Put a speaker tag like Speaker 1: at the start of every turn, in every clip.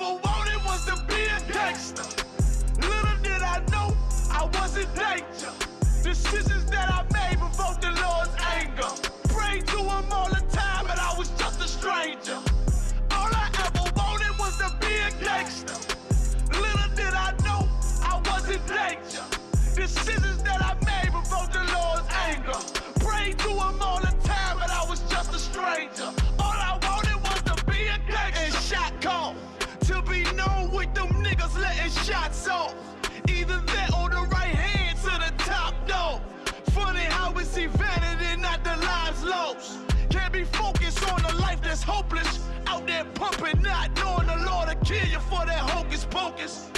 Speaker 1: ever wanted was to be a gangster. Little did I know I was in danger. Decisions that I made provoked the Lord's anger. Prayed to him all the time, but I was just a stranger. All I ever wanted was to be a gangster. Little did I know I was in danger. Decisions that I made provoked the Lord's anger. Prayed to him all the time, but I was just a stranger. All I wanted was to be a gangster. And shot call to be known with them niggas letting shots off. Either that or the right hand to the top dog. Funny how we see vanity, not the lives lost. Can't be focused on a life that's hopeless. Out there pumping, not knowing the Lord will kill you for that hocus pocus.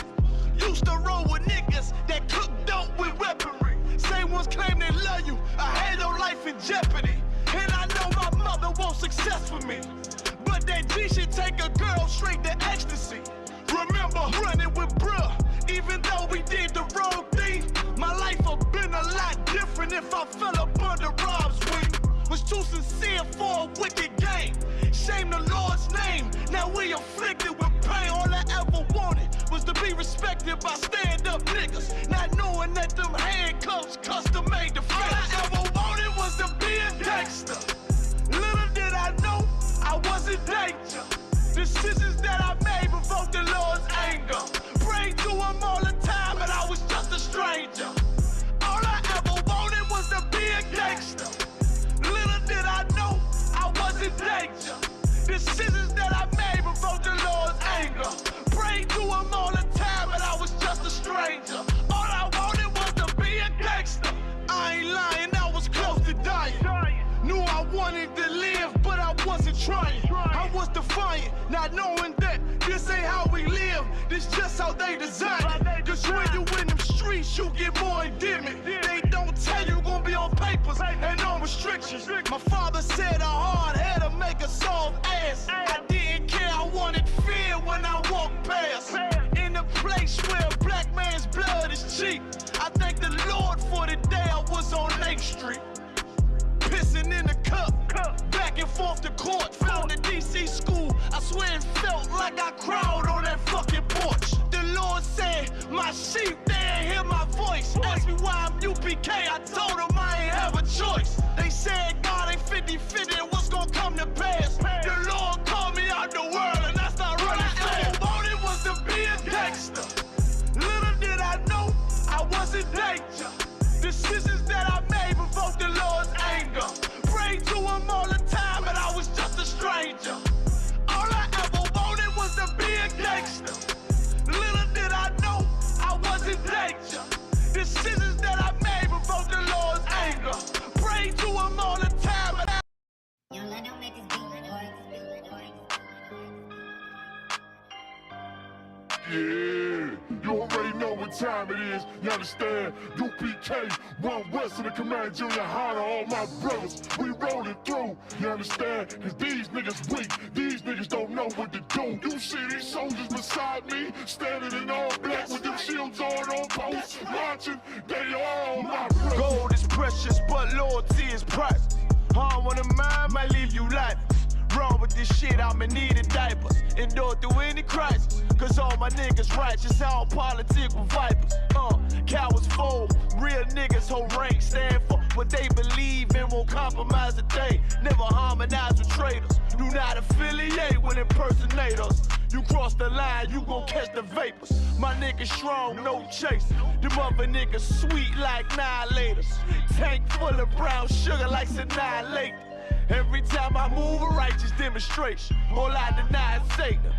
Speaker 1: Used to roll with niggas that cook dope with weaponry. Same ones claim they love you. I had no life in jeopardy. And I know my mother wants success for me. But that G should take a girl straight to ecstasy. Remember running with bruh, even though we did the wrong thing. My life would've been a lot different if I fell up under Rob's wing. Was too sincere for a wicked game. Shame the Lord's name. Now we afflicted with pain. All I ever wanted was to be respected by stand-up niggas. Not knowing that them handcuffs custom made the face. All I ever wanted was to be a gangster. Little did I know I was in danger. Decisions that I made provoked the Lord's anger. Prayed to him all the time, but I was just a stranger. All I ever wanted was to be a gangster. Little did I know I was in danger. Decisions that I made provoked the Lord's anger. Prayed to him all the time, but I was just a stranger. All I wanted was to be a gangster. I ain't lying, I was close to dying. Knew I wanted to live, but I wasn't trying. I was defiant, not knowing that this ain't how we live. This just how they design it. Cause when you in them streets, you get more endemic. They don't tell you gonna be on papers and on restrictions. My father said a hard head to make a soft ass. I didn't care, I wanted fear when I walked past. In a place where a black man's blood is cheap. I thank the Lord for the day I was on 8th Street. Pissing in the cup, back and forth to court. Found the DC school, I swear it felt like I cried on that fucking porch. The Lord said, my sheep, they ain't hear my voice. Asked me why I'm UPK, I told them I ain't have a choice. They said God ain't 50-50 and what's gonna come to pass. The Lord called me out the world and that's not really fair. All I ever wanted was to be a gangster. Little did I know I was in danger. Decisions that I made provoked the Lord's anger. Prayed to him all the time, but I was just a stranger. All I ever wanted was to be a gangster. Little did I know I was in danger. Decisions that I made provoked the Lord's anger. Prayed to him all the time, but I...
Speaker 2: Yeah, you already know what time it is, you understand? UPK, one west of the Command Junior High to all my brothers, we rolling through, you understand? Cause these niggas weak, these niggas don't know what to do. You see these soldiers beside me, standing in all black with them shields on post, marching, they all my brothers.
Speaker 1: Gold is precious, but loyalty is priceless. Harm on the mind might leave you lifeless. Wrong with this shit, I'ma need a diapers. Endure through any crisis, cause all my niggas righteous. I don't politic with vipers. Cowards fold, real niggas hold rank. Stand for what they believe and won't compromise a day. Never harmonize with traitors. Do not affiliate with impersonators. You cross the line, you gon' catch the vapors. My niggas strong, no chase. Them other niggas sweet like annihilators. Tank full of brown sugar like annihilate. Every time I move, a righteous demonstration. All I deny is Satan.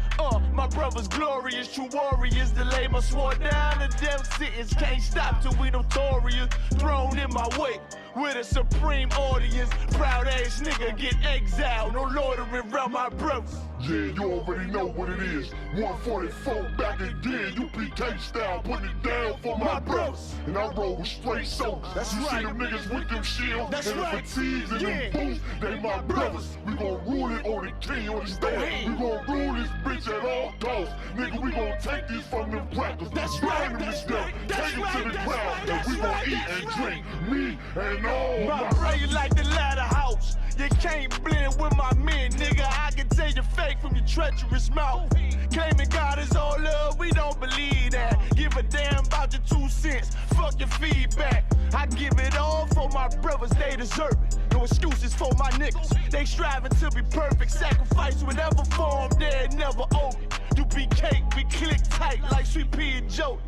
Speaker 1: My brother's glorious, true warriors. The label swore down the damn sentence. Can't stop till we notorious. Thrown in my way with a supreme audience. Proud ass nigga get exiled. No loitering around my brothers.
Speaker 2: Yeah, you already know what it is. 144 back again, UPK style, putting it down for my brothers. And I roll with straight soldiers. That's right. See them niggas with them shields and the fatigues and them boots. They my brothers. We gon' rule it on the king, understand? We gon' rule this bitch at all costs. Nigga, we gon' take this from them crackers. That's right. Take it to the ground. And we gon' eat and drink. Me and all my brothers.
Speaker 1: You like the ladder house. You can't blend with my men, nigga. I can tell your fake from your treacherous mouth. Claiming God is all love, we don't believe that. Give a damn about your 2 cents, fuck your feedback. I give it all for my brothers, they deserve it. No excuses for my niggas, they striving to be perfect. Sacrifice whatever form, they're never over. UPK, we click tight like Sweet P and Jody.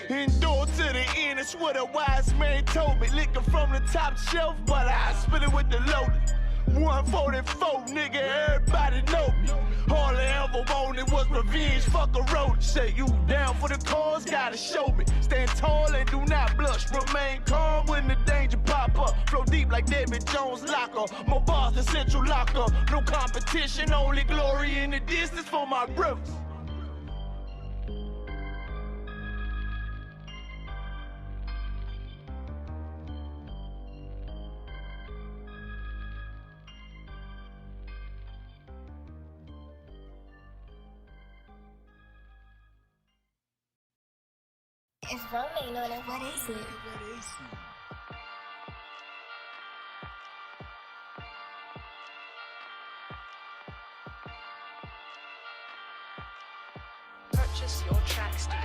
Speaker 1: Endure to the end, it's what a wise man told me. Licking from the top shelf, but I spit it with the loaded. 144, nigga, everybody know me. All I ever wanted was revenge, fuck a road. Say you down for the cause, gotta show me. Stand tall and do not blush. Remain calm when the danger pop up. Flow deep like David Jones locker. More bars than Central Locker. No competition, only glory in the distance for my brothers.
Speaker 3: It's rolling on it. What is it?
Speaker 4: Purchase your tracks today.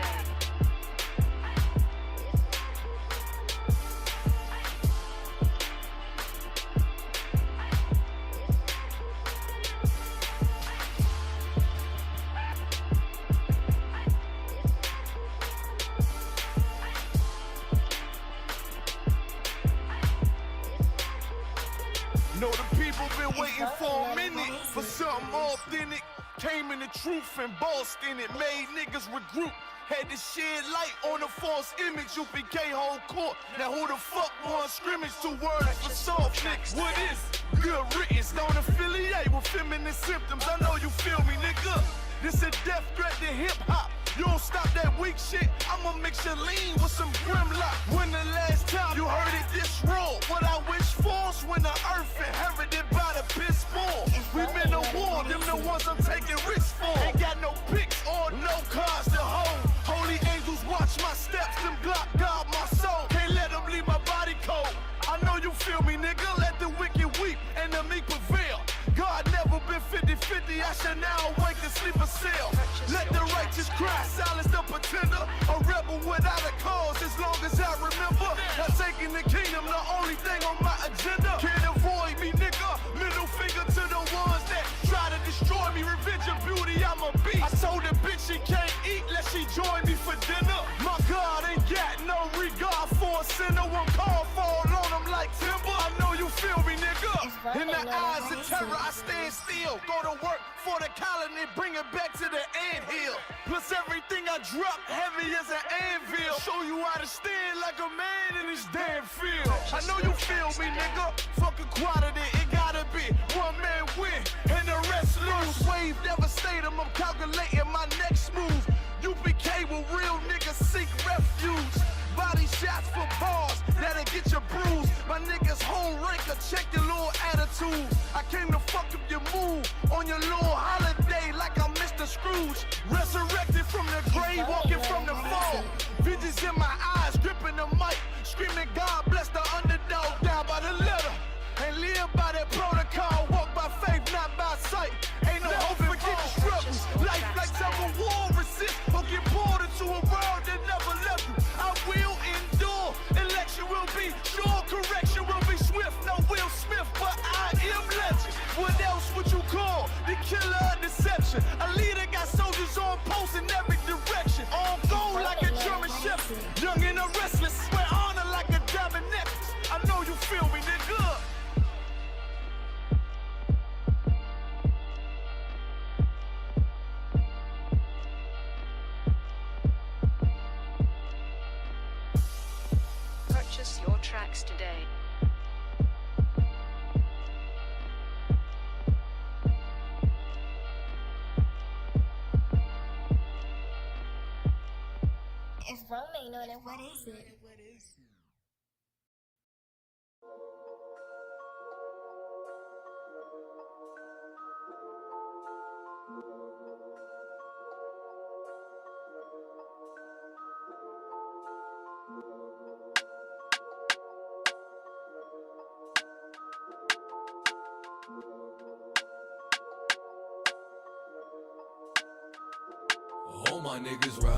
Speaker 1: Know the people been waiting for a minute for something authentic. Came in the truth and bossed in it, made niggas regroup. Had to shed light on the false image, UPK whole court. Now who the fuck won scrimmage? 2 words for soft niggas. What is good riddance? Don't affiliate with feminine symptoms. I know you feel me, nigga. This a death threat to hip hop. You don't stop that weak shit, I'ma mix your lean with some grimlock. When the last time you heard it this raw? What I wish for's when the earth inherited by the piss poor. We been to war, them the ones I'm taking risks for. Ain't got no picks or no cars to hold. Holy angels watch my steps, them Glock guard my soul. Can't let them leave my body cold. I know you feel me, nigga, let the wicked weep and the meek prevail. God never been 50-50, I shall now awake and sleep a cell. Let the righteous cry, silence the pretender. A rebel without a cause, as long as I remember. Not taking the kingdom, the only thing on my agenda. Can't avoid me, nigga, middle finger to the ones that try to destroy me. Revenge of beauty, I'm a beast. I told the bitch she can't eat, let she join me for dinner. My God ain't got no regard for a sinner. One call fall on him like timber. I know you feel me, nigga. In the eyes of terror, I stand still. Go to work for the colony, bring it back to the anthill. Plus everything I drop, heavy as an anvil. Show you how to stand like a man in this damn field. I know you feel me, nigga. Fuck equality, it gotta be one man win and the rest lose. Wave devastator, I'm calculating my next move. UPK will real niggas seek refuge. Body shots for bars, that'll get you bruised. My niggas whole ranker, check your little attitude. I came to fuck up your mood on your little holiday like I'm Mr. Scrooge. Resurrected from the grave, walking from the fall. Visions in my eyes, gripping the mic, screaming God bless the underdog down by the letter. And live by that protocol, walk by faith, not by sight. Ain't no hope for getting struggles. Life like some war, resist or get pulled into a world that never left you. I will endure, election will be sure, correction will be swift. No Will Smith, but I am legend. What else would you call the killer of deception? A leader got soldiers on post in every direction. On go like a German shepherd, young and a restless. Wear honor like a diamond necklace. I know you feel me, nigga.
Speaker 4: Purchase your tracks today.
Speaker 3: It's rolling on it. What is it?
Speaker 5: my niggas ride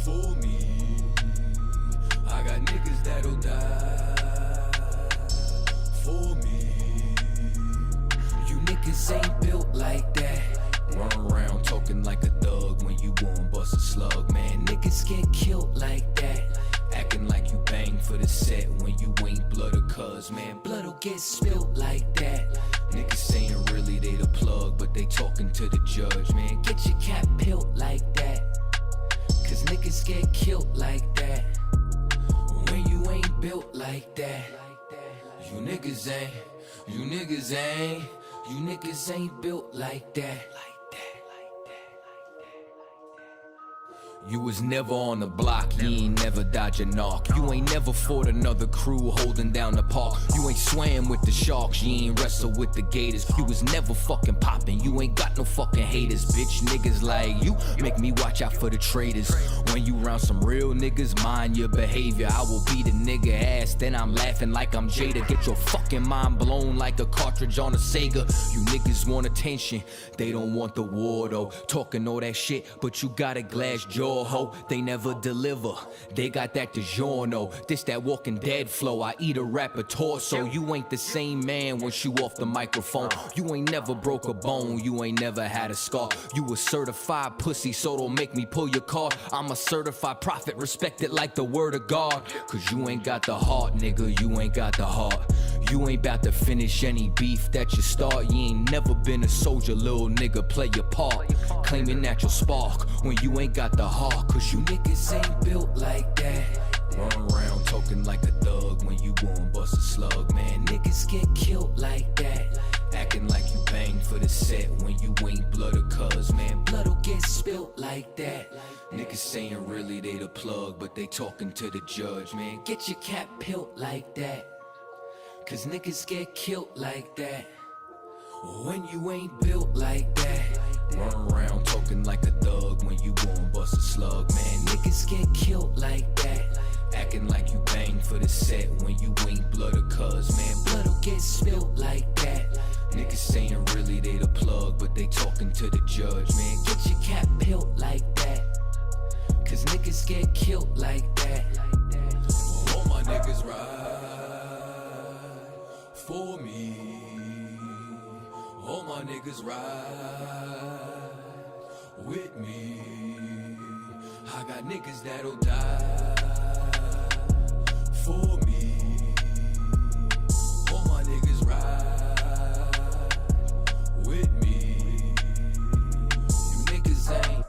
Speaker 5: for me. I got niggas that'll die for me. You niggas ain't built like that. Run around talking like a thug when you won't bust a slug, man. Niggas get killed like that. Acting like you bang for the set when you ain't blood or cuz, man. Blood'll get spilt like that. Niggas saying really they the plug, but they talking to the judge, man. Get your cap peeled like that. Cause niggas get killed like that. When you ain't built like that. You niggas ain't built like that. You was never on the block, you ain't never dodge a knock. You ain't never fought another crew holding down the park. You ain't swam with the sharks, you ain't wrestled with the gators. You was never fucking popping, you ain't got no fucking haters. Bitch, niggas like you make me watch out for the traitors. When you round some real niggas, mind your behavior. I will beat a nigga ass, then I'm laughing like I'm Jada. Get your fucking mind blown like a cartridge on a Sega. You niggas want attention, they don't want the war though. Talking all that shit, but you got a glass jaw. They never deliver, they got that DiGiorno. This that Walking Dead flow, I eat a rapper torso. You ain't the same man once you off the microphone. You ain't never broke a bone, you ain't never had a scar. You a certified pussy, so don't make me pull your card. I'm a certified prophet, respect it like the word of God. Cause you ain't got the heart, nigga, you ain't got the heart. You ain't about to finish any beef that you start. You ain't never been a soldier, little nigga, play your part. Claiming that you'll spark when you ain't got the heart. Cause you niggas ain't built like that. Run around talking like a thug when you won't bust a slug, man. Niggas get killed like that. Acting like you bang for the set when you ain't blood or cuz, man. Blood'll get spilt like that. Niggas saying really they the plug, but they talking to the judge, man. Get your cap peeled like that. Cause niggas get killed like that. When you ain't built like that. Run around talking like a thug when you won't bust a slug, man. Niggas get killed like that. Acting like you bang for the set when you ain't blood or cuz, man. Blood'll get spilt like that. Niggas saying really they the plug, but they talking to the judge, man. Get your cap peeled like that. Cause niggas get killed like that. All my niggas ride for me. All my niggas ride with me. I got niggas that'll die for me. All my niggas ride with me. You niggas ain't.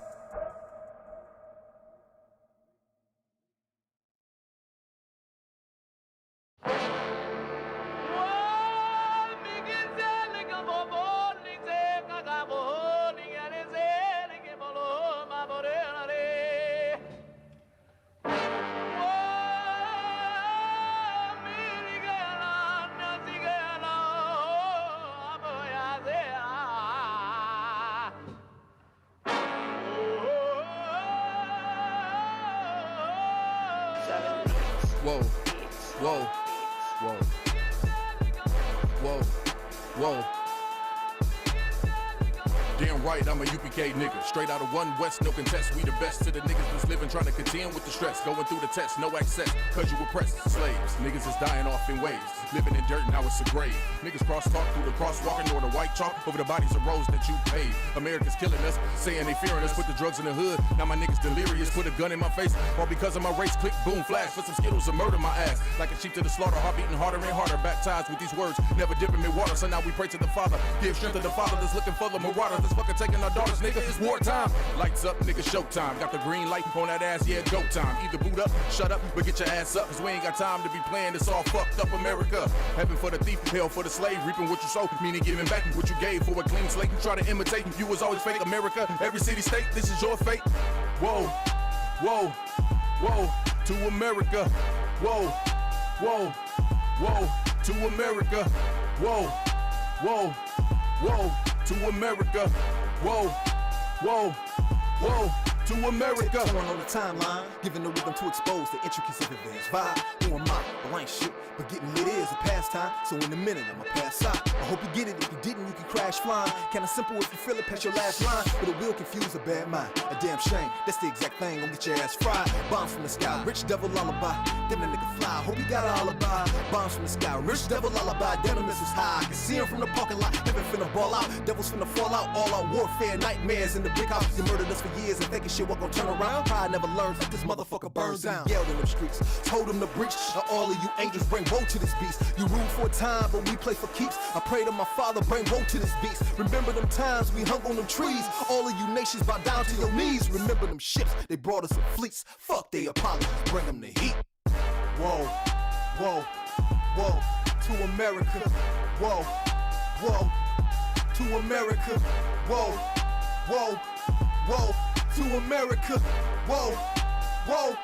Speaker 6: Whoa, whoa, whoa, whoa, whoa. Damn right, I'm a UPK nigga. Straight out of 1 West, no contest. We the best to the niggas that's living, trying to contend with the stress. Going through the test, no access, cause you oppressed slaves. Niggas is dying off in waves. Living in dirt, now it's a grave. Niggas crosstalk through the crosswalk, or the white chalk over the bodies of roads that you paid. America's killing us, saying they fearing us. Put the drugs in the hood, now my niggas delirious. Put a gun in my face, all because of my race. Click, boom, flash, put some Skittles and murder my ass. Like a sheep to the slaughter, heart beating harder and harder. Baptized with these words, never dipping in water. So now we pray to the Father, give strength to the Father that's looking for the marauders. That's fucking taking our daughters, nigga. It's wartime. Lights up, nigga, showtime. Got the green light on that ass, yeah, go time. Either boot up, shut up, but get your ass up. Cause we ain't got time to be playing this all fucked up America. Heaven for the thief, hell for the slave. Reaping what you sow, meaning giving back what you gave for a clean slate. Try to imitate, you was always fake. America, every city, state, this is your fate. Whoa, whoa, whoa, to America. Whoa, whoa, whoa, to America. Whoa, whoa, whoa, to America. Whoa, whoa, whoa,
Speaker 7: to America. Going on the timeline, giving the rhythm to expose the intricacies of advanced vibe. Who am I? Well, I ain't shit, but getting lit is a pastime. So in a minute, I'ma pass out. I hope you get it. If you didn't, you can crash flying. Kinda simple if you feel it past your last line, but it will confuse a bad mind. A damn shame. That's the exact thing. Gonna get your ass fried. Bombs from the sky, rich devil lullaby. Then the nigga fly. Hope you got an alibi. Bombs from the sky, rich devil lullaby. Damn the missiles high. I can see him from the parking lot. Heaven finna ball out. Devils finna fall out. All out warfare, nightmares in the big house. You murdered us for years and thinking shit was gonna turn around. Pride never learns. This motherfucker burns down. Yelled in them streets. Told him to breach. Now all of you angels bring woe to this beast. You rule for a time, but we play for keeps. I pray to my father, bring woe to this beast. Remember them times we hung on them trees. All of you nations bow down to your knees. Remember them ships, they brought us in fleets. Fuck they apologies, bring them the heat. Whoa, whoa, whoa, to America. Whoa, whoa, to America. Whoa, whoa, whoa, to America. Whoa, whoa,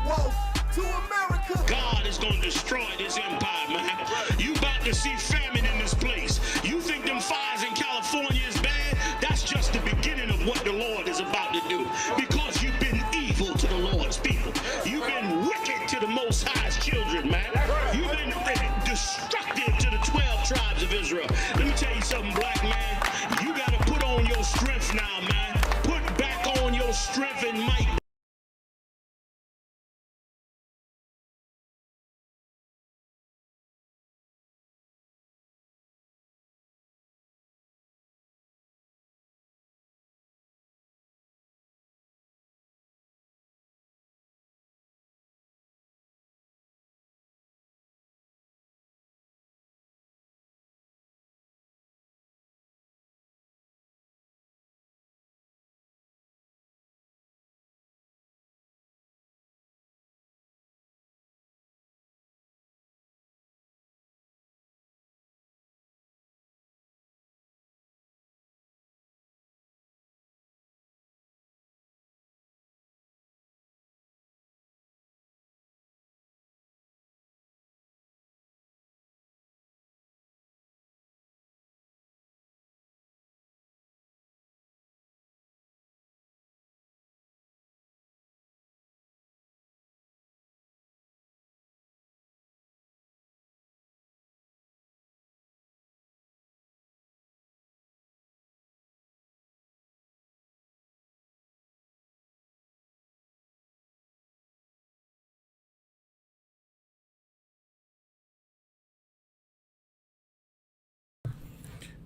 Speaker 7: whoa, to America.
Speaker 8: God is gonna destroy this empire, man. You about to see famine in this place. You think them fires in California is bad? That's just the beginning of what the Lord is about to do. Because you've been evil to the Lord's people. You've been wicked to the Most High's children, man. You've been destructive to the 12 tribes of Israel. Let me tell you something, black man. You gotta put on your strength now, man. Put back on your strength and might.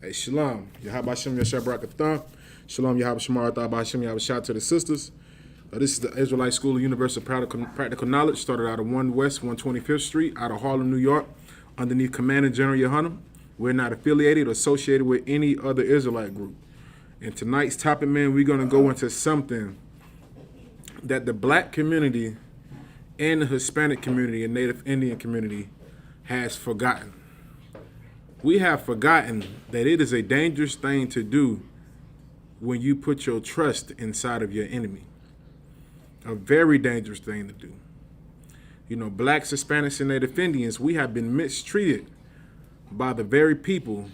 Speaker 9: Hey, Shalom. Yahaba Shem Yashar Barakathon. Shalom Yahaba Shamar Thabah Shem Yahaba Shah to the sisters. This is the Israelite School of Universal Practical Knowledge, started out of 1 West 125th Street, out of Harlem, New York, underneath Commander General Yohanan. We're not affiliated or associated with any other Israelite group. And tonight's topic, man, we're going to go into something that the black community and the Hispanic community and Native Indian community has forgotten. We have forgotten that it is a dangerous thing to do when you put your trust inside of your enemy. A very dangerous thing to do. You know, blacks, Hispanics, and Native Indians, we have been mistreated by the very people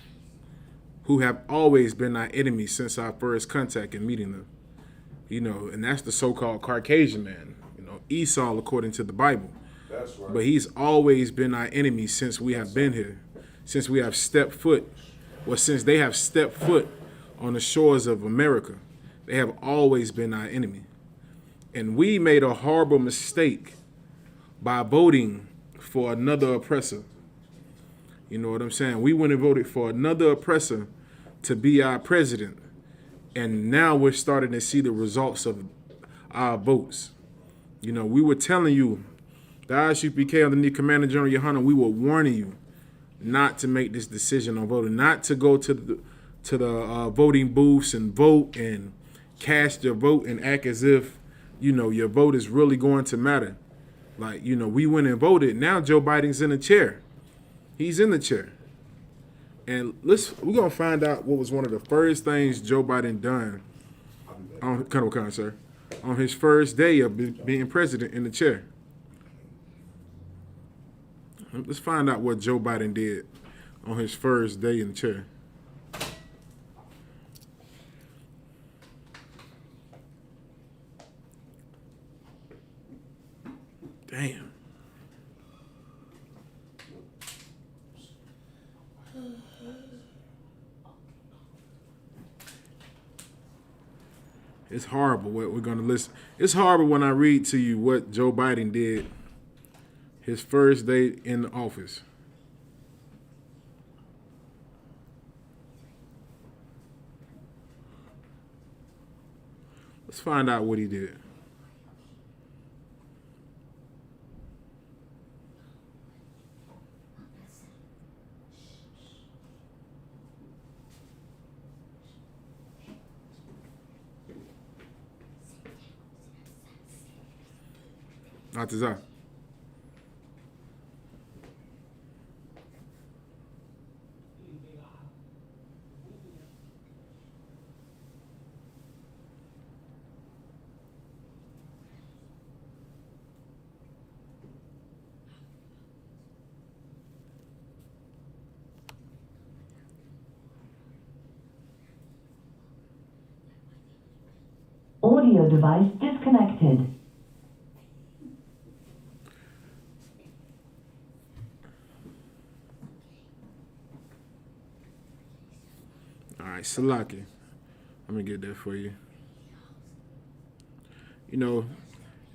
Speaker 9: who have always been our enemies since our first contact and meeting them. You know, and that's the so-called Caucasian man, you know, Esau according to the Bible.
Speaker 2: That's right.
Speaker 9: But he's always been our enemy since we have been here. Since we have stepped foot, or since they have stepped foot on the shores of America, they have always been our enemy. And we made a horrible mistake by voting for another oppressor. You know what I'm saying? We went and voted for another oppressor to be our president. And now we're starting to see the results of our votes. You know, we were telling you, the Isupk underneath Commander General Yohanan, we were warning you not to make this decision on voting, not to go to the voting booths and vote and cast your vote and act as if, you know, your vote is really going to matter. Like, you know, we went and voted. Now Joe Biden's in the chair. He's in the chair. And we're going to find out what was one of the first things Joe Biden done on his first day of being president in the chair. Let's find out what Joe Biden did on his first day in the chair. Damn. It's horrible what we're going to listen. It's horrible when I read to you what Joe Biden did his first day in the office. Let's find out what he did. TITHES.
Speaker 10: Audio device disconnected.
Speaker 9: All right, Salaki. Let me get that for you. You know,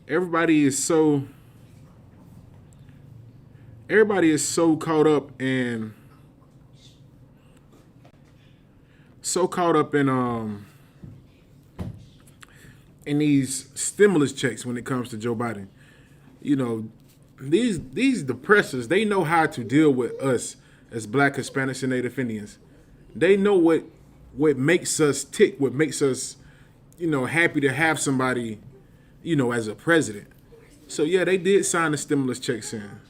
Speaker 9: everybody is so caught up in these stimulus checks when it comes to Joe Biden. You know, these depressors, they know how to deal with us as Black, Hispanics, and Native Indians. They know what makes us tick, what makes us, happy to have somebody, as a president. So yeah, they did sign the stimulus checks in.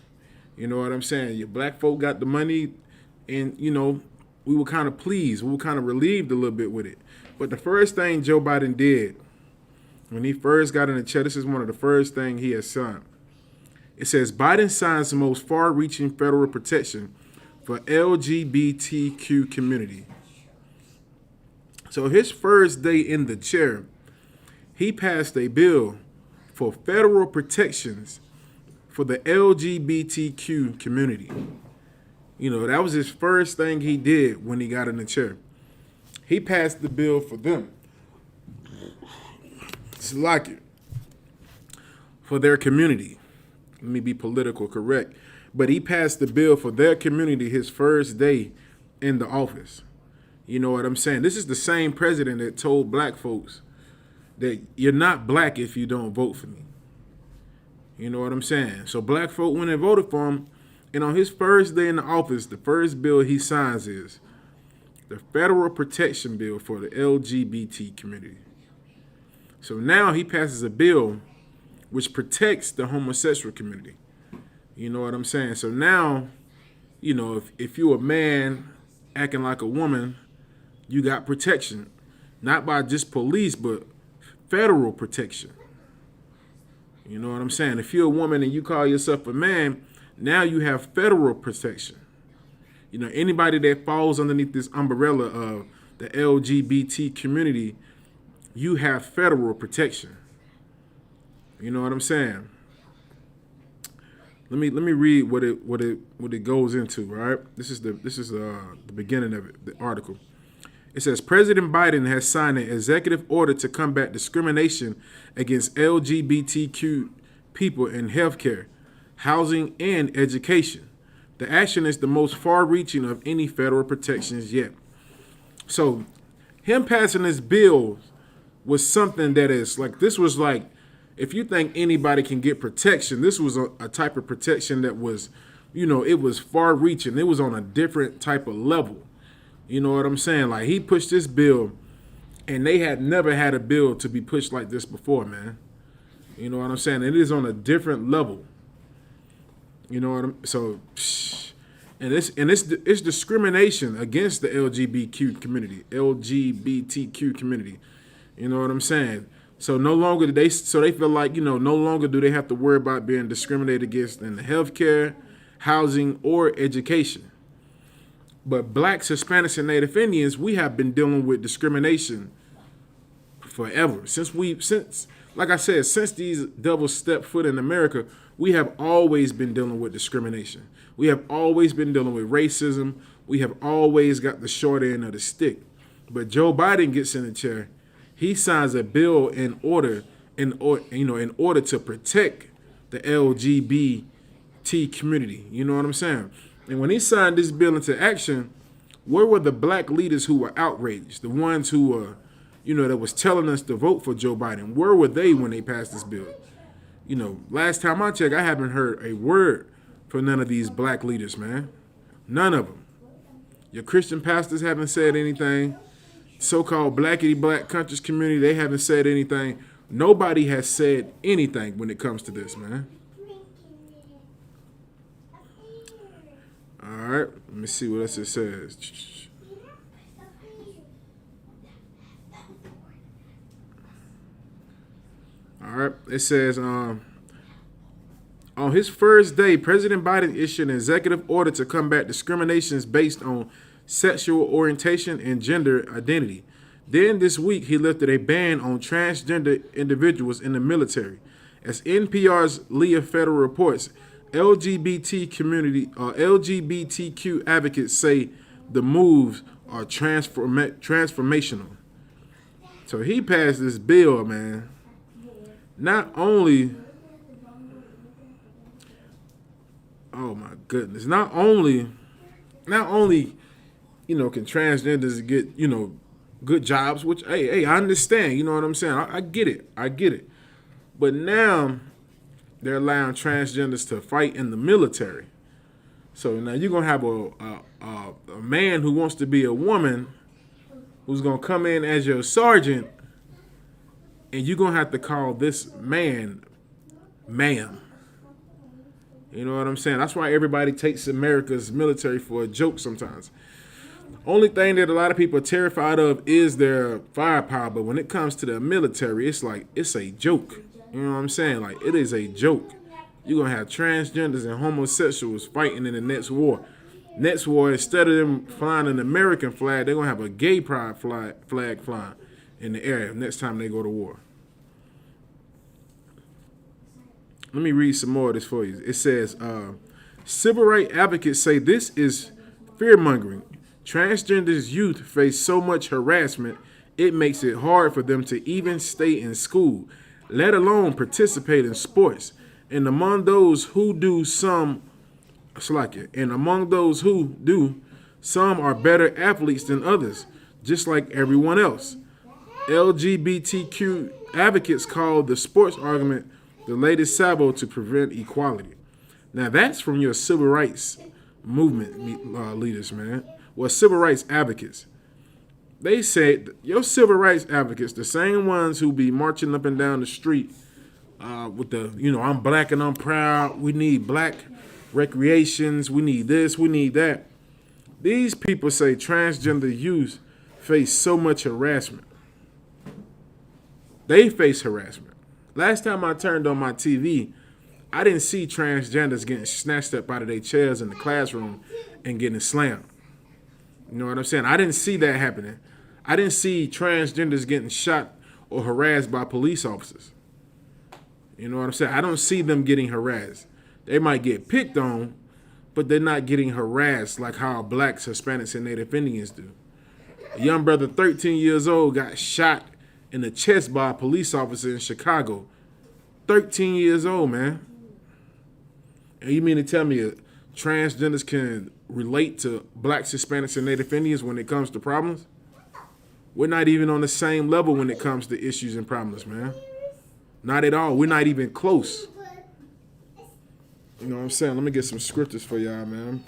Speaker 9: You know what I'm saying? Your Black folk got the money, and we were kind of pleased, we were kind of relieved a little bit with it. But the first thing Joe Biden did when he first got in the chair, this is one of the first things he has signed. It says Biden signs the most far-reaching federal protection for LGBTQ community. So his first day in the chair, he passed a bill for federal protections for the LGBTQ community. That was his first thing he did when he got in the chair. He passed the bill for them. It's like it. For their community. Let me be political correct. But he passed the bill for their community his first day in the office. You know what I'm saying? This is the same president that told Black folks that you're not Black if you don't vote for me. You know what I'm saying? So Black folk went and voted for him. And on his first day in the office, the first bill he signs is the Federal Protection Bill for the LGBT community. So now he passes a bill which protects the homosexual community. You know what I'm saying? So now, if you're a man acting like a woman, you got protection. Not by just police, but federal protection. You know what I'm saying? If you're a woman and you call yourself a man, now you have federal protection. Anybody that falls underneath this umbrella of the LGBT community, you have federal protection. You know what I'm saying? Let me read what it goes into, right? This is the beginning of it, the article. It says President Biden has signed an executive order to combat discrimination against LGBTQ people in healthcare, housing, and education. The action is the most far-reaching of any federal protections yet. So him passing this bill was something that is like, this was like, if you think anybody can get protection, this was a type of protection that was, it was far-reaching. It was on a different type of level. You know what I'm saying? Like, he pushed this bill, and they had never had a bill to be pushed like this before, man. You know what I'm saying? It is on a different level. You know what I'm so, and it's discrimination against the LGBTQ community. You know what I'm saying? So no longer do they feel like, no longer do they have to worry about being discriminated against in the healthcare, housing, or education. But Blacks, Hispanics, and Native Indians, we have been dealing with discrimination forever. Since like I said, since these devils stepped foot in America, we have always been dealing with discrimination. We have always been dealing with racism. We have always got the short end of the stick. But Joe Biden gets in the chair. He signs a bill in order to protect the LGBT community. You know what I'm saying? And when he signed this bill into action, where were the black leaders who were outraged? The ones who were, that was telling us to vote for Joe Biden. Where were they when they passed this bill? Last time I checked, I haven't heard a word from none of these black leaders, man. None of them. Your Christian pastors haven't said anything. So-called black conscious community, they haven't said anything. Nobody has said anything when it comes to this, man. All right, let me see what else it says. All right, it says, on his first day, President Biden issued an executive order to combat discriminations based on sexual orientation and gender identity. Then this week, he lifted a ban on transgender individuals in the military. As NPR's Leah Federal reports, LGBTQ advocates say the moves are transformational. So he passed this bill, man. Not only, oh my goodness, not only, can transgenders get, good jobs, which, hey, I understand, you know what I'm saying? I get it. But now they're allowing transgenders to fight in the military. So now you're going to have a man who wants to be a woman who's going to come in as your sergeant, and you're going to have to call this man ma'am. You know what I'm saying? That's why everybody takes America's military for a joke sometimes. Only thing that a lot of people are terrified of is their firepower, but when it comes to the military, it's like, it's a joke. You know what I'm saying? Like, it is a joke. You're going to have transgenders and homosexuals fighting in the next war. Next war, instead of them flying an American flag, they're going to have a gay pride flag flying in the air next time they go to war. Let me read some more of this for you. It says, civil rights advocates say this is fear-mongering. Transgender youth face so much harassment, it makes it hard for them to even stay in school, let alone participate in sports. And among those who do, some are better athletes than others, just like everyone else. LGBTQ advocates call the sports argument the latest salvo to prevent equality. Now that's from your civil rights movement leaders, man. Well, civil rights advocates. They said your civil rights advocates, the same ones who be marching up and down the street with the, I'm black and I'm proud. We need black recreations. We need this. We need that. These people say transgender youth face so much harassment. They face harassment. Last time I turned on my TV, I didn't see transgenders getting snatched up out of their chairs in the classroom and getting slammed. You know what I'm saying? I didn't see that happening. I didn't see transgenders getting shot or harassed by police officers. You know what I'm saying? I don't see them getting harassed. They might get picked on, but they're not getting harassed like how blacks, Hispanics, and Native Indians do. A young brother, 13 years old, got shot in the chest by a police officer in Chicago. 13 years old, man. And you mean to tell me transgenders can relate to blacks, Hispanics, and Native Indians when it comes to problems? We're not even on the same level when it comes to issues and problems, man. Not at all. We're not even close. You know what I'm saying? Let me get some scriptures for y'all, man.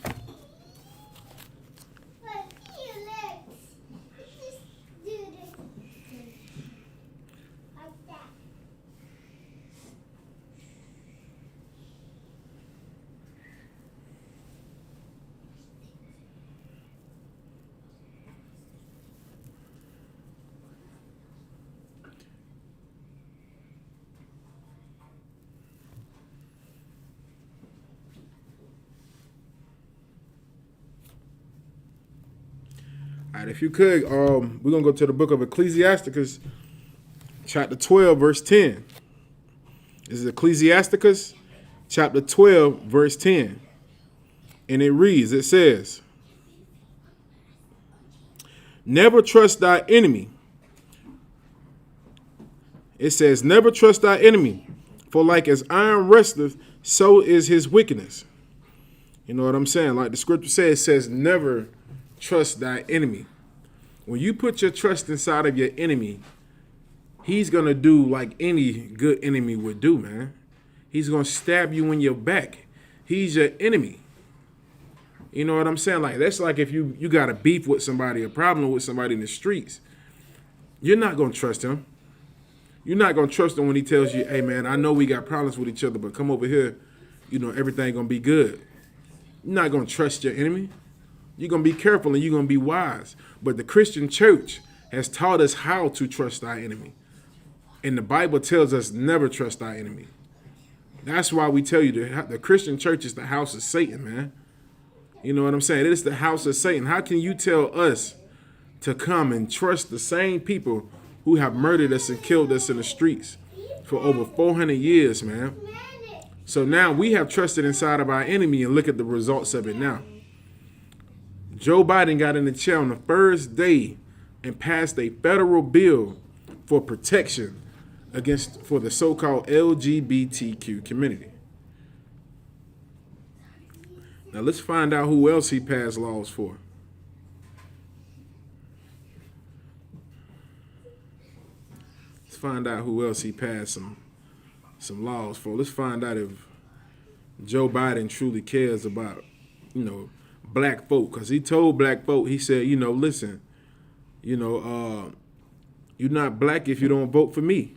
Speaker 9: All right, if you could, we're going to go to the book of Ecclesiasticus, chapter 12, verse 10. This is Ecclesiasticus chapter 12, verse 10. And it reads, it says, never trust thy enemy. It says, never trust thy enemy, for like as iron rusteth, so is his wickedness. You know what I'm saying? Like the scripture says, it says, never trust thy enemy. When you put your trust inside of your enemy, he's going to do like any good enemy would do, man. He's going to stab you in your back. He's your enemy. You know what I'm saying? Like, that's like if you got a beef with somebody, a problem with somebody in the streets. You're not going to trust him. You're not going to trust him when he tells you, hey, man, I know we got problems with each other, but come over here. You know, everything going to be good. You're not going to trust your enemy. You're going to be careful and you're going to be wise. But the Christian church has taught us how to trust our enemy. And the Bible tells us never trust our enemy. That's why we tell you the Christian church is the house of Satan, man. You know what I'm saying? It is the house of Satan. How can you tell us to come and trust the same people who have murdered us and killed us in the streets for over 400 years, man? So now we have trusted inside of our enemy, and look at the results of it now. Joe Biden got in the chair on the first day and passed a federal bill for protection for the so-called LGBTQ community. Now let's find out who else he passed laws for. Let's find out who else he passed some laws for. Let's find out if Joe Biden truly cares about, you know, black folk. Because he told black folk, he said, you know, listen, you know, you're not black if you don't vote for me.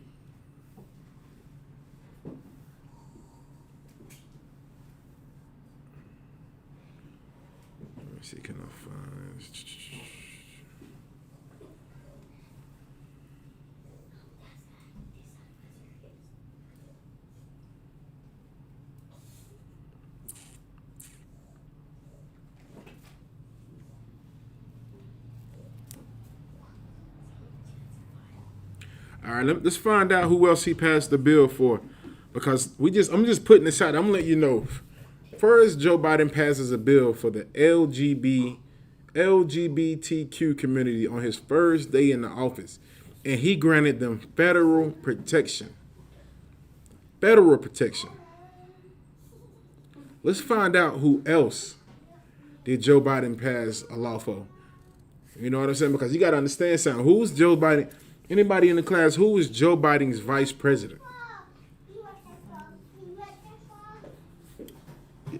Speaker 9: Let me see, can I find... All right, let's find out who else he passed the bill for, because I'm just putting this out. I'm gonna let you know. First, Joe Biden passes a bill for the LGBTQ community on his first day in the office, and he granted them federal protection. Federal protection. Let's find out who else did Joe Biden pass a law for. You know what I'm saying? Because you got to understand something. Who's Joe Biden? Anybody in the class, who is Joe Biden's vice president?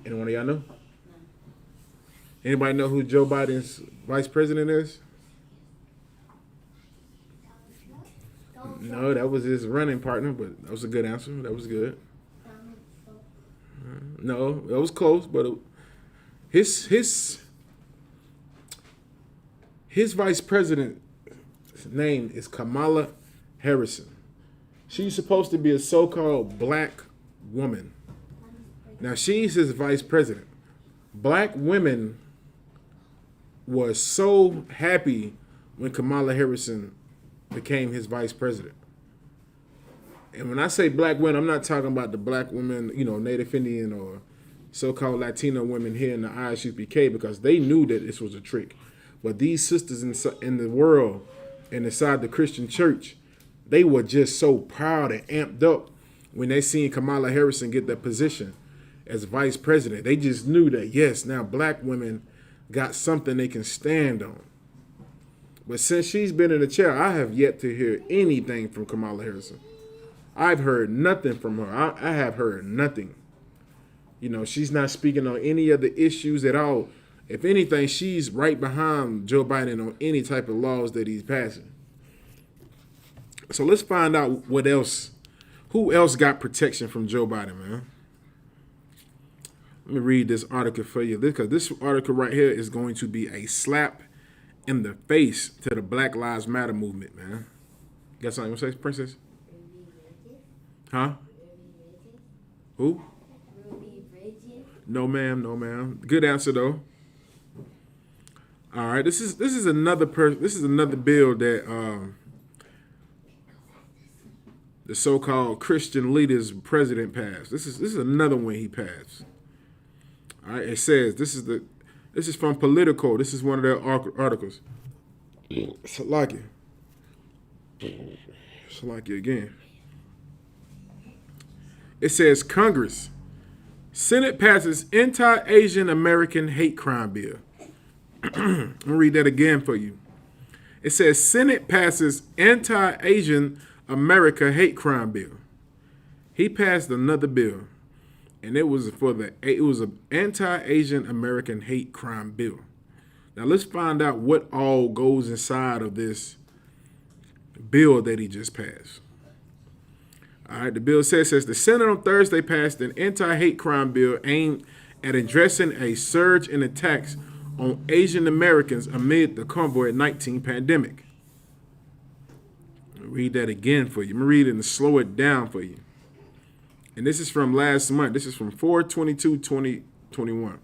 Speaker 9: Anyone of y'all know? Anybody know who Joe Biden's vice president is? No, that was his running partner, but that was a good answer. That was good. No, that was close, but his vice president name is Kamala Harrison. She's supposed to be a so-called black woman. Now she's his vice president. Black women were so happy when Kamala Harrison became his vice president. And when I say black women, I'm not talking about the black women, you know, Native Indian or so-called Latino women here in the Isupk, because they knew that this was a trick. But these sisters in the world and inside the Christian church, they were just so proud and amped up when they seen Kamala Harrison get that position as vice president. They just knew that, yes, now black women got something they can stand on. But since she's been in the chair, I have yet to hear anything from Kamala Harrison. I've heard nothing from her. I have heard nothing. You know, she's not speaking on any of the issues at all. If anything, she's right behind Joe Biden on any type of laws that he's passing. So let's find out what else, who else got protection from Joe Biden, man. Let me read this article for you, because this article right here is going to be a slap in the face to the Black Lives Matter movement, man. Got something you want to say, Princess? Huh? Who? No, ma'am. No, ma'am. Good answer, though. All right. This is another bill that the so-called Christian leaders president passed. This is another one he passed. All right, it says this is from Politico. This is one of their articles. Salaki again. It says Congress, Senate passes anti-Asian American hate crime bill. I'm gonna read that again for you. It says Senate passes anti-Asian America hate crime bill. He passed another bill, and it was an anti-Asian American hate crime bill. Now let's find out what all goes inside of this bill that he just passed. All right, the bill says the Senate on Thursday passed an anti-hate crime bill aimed at addressing a surge in attacks on Asian Americans amid the COVID-19 pandemic. I'll read that again for you. I'm going to read it and slow it down for you. And this is from last month. This is from 4/22/2021.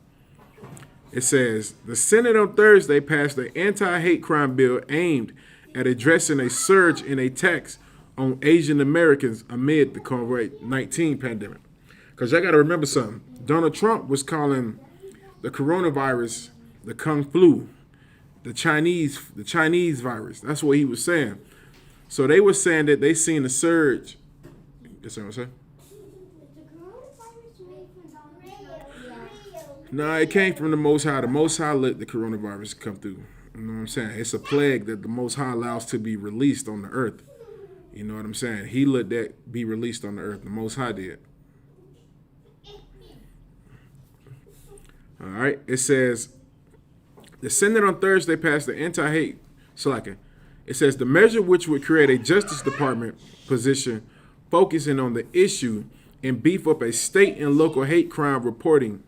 Speaker 9: It says, the Senate on Thursday passed the anti-hate crime bill aimed at addressing a surge in attacks on Asian Americans amid the COVID-19 pandemic. Because y'all got to remember something. Donald Trump was calling the coronavirus the Kung flu, the Chinese virus. That's what he was saying. So they were saying that they seen a surge. That's what I'm saying. No, it came from the Most High. The Most High let the coronavirus come through. You know what I'm saying? It's a plague that the Most High allows to be released on the earth. You know what I'm saying? He let that be released on the earth. The Most High did. All right. It says, the Senate on Thursday passed the anti-hate slacking. It says the measure which would create a Justice Department position focusing on the issue and beef up a state and local hate crime reporting.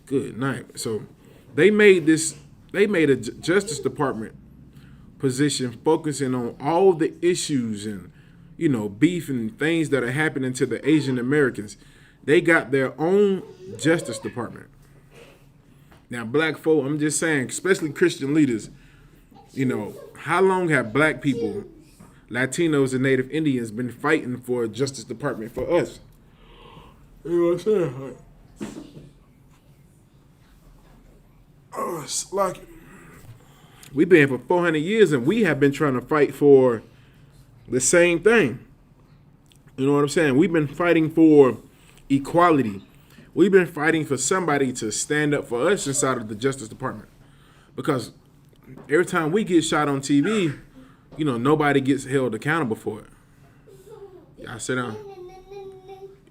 Speaker 9: Good night. So they made a Justice Department position focusing on all the issues and, you know, beef and things that are happening to the Asian Americans. They got their own Justice Department. Now, black folk, I'm just saying, especially Christian leaders, you know, how long have black people, Latinos and Native Indians been fighting for a Justice Department for us? You know what I'm saying? Oh, it's like we've been here for 400 years and we have been trying to fight for the same thing. You know what I'm saying? We've been fighting for equality. We've been fighting for somebody to stand up for us inside of the Justice Department. Because every time we get shot on TV, you know, nobody gets held accountable for it. Y'all sit down.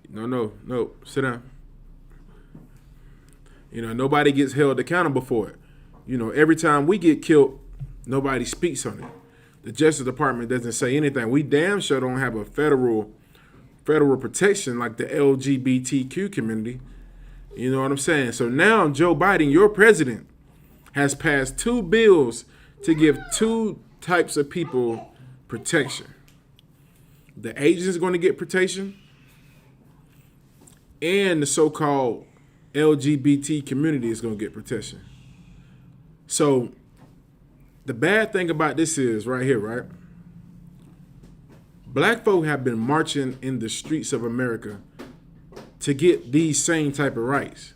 Speaker 9: No, sit down. You know, nobody gets held accountable for it. You know, every time we get killed, nobody speaks on it. The Justice Department doesn't say anything. We damn sure don't have a federal protection like the LGBTQ community. You know what I'm saying? So now Joe Biden, your president, has passed 2 bills to give 2 types of people protection. The Asians are going to get protection, and the so-called LGBT community is going to get protection. So the bad thing about this is right here, right? Black folk have been marching in the streets of America to get these same type of rights.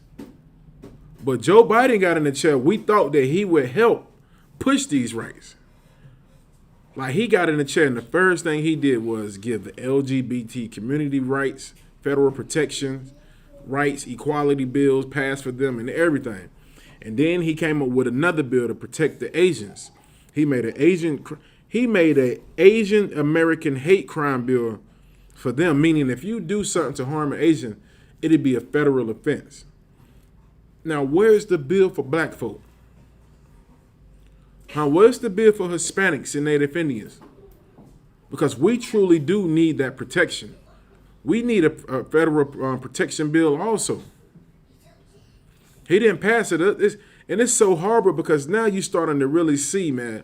Speaker 9: But Joe Biden got in the chair. We thought that he would help push these rights. Like, he got in the chair and the first thing he did was give the LGBT community rights, federal protections, rights, equality bills passed for them and everything. And then he came up with another bill to protect the Asians. He made an Asian American hate crime bill for them, meaning if you do something to harm an Asian, it'd be a federal offense. Now, where's the bill for black folk? Where's the bill for Hispanics and Native Indians? Because we truly do need that protection. We need a federal protection bill also. He didn't pass it. And it's so horrible because now you're starting to really see, man,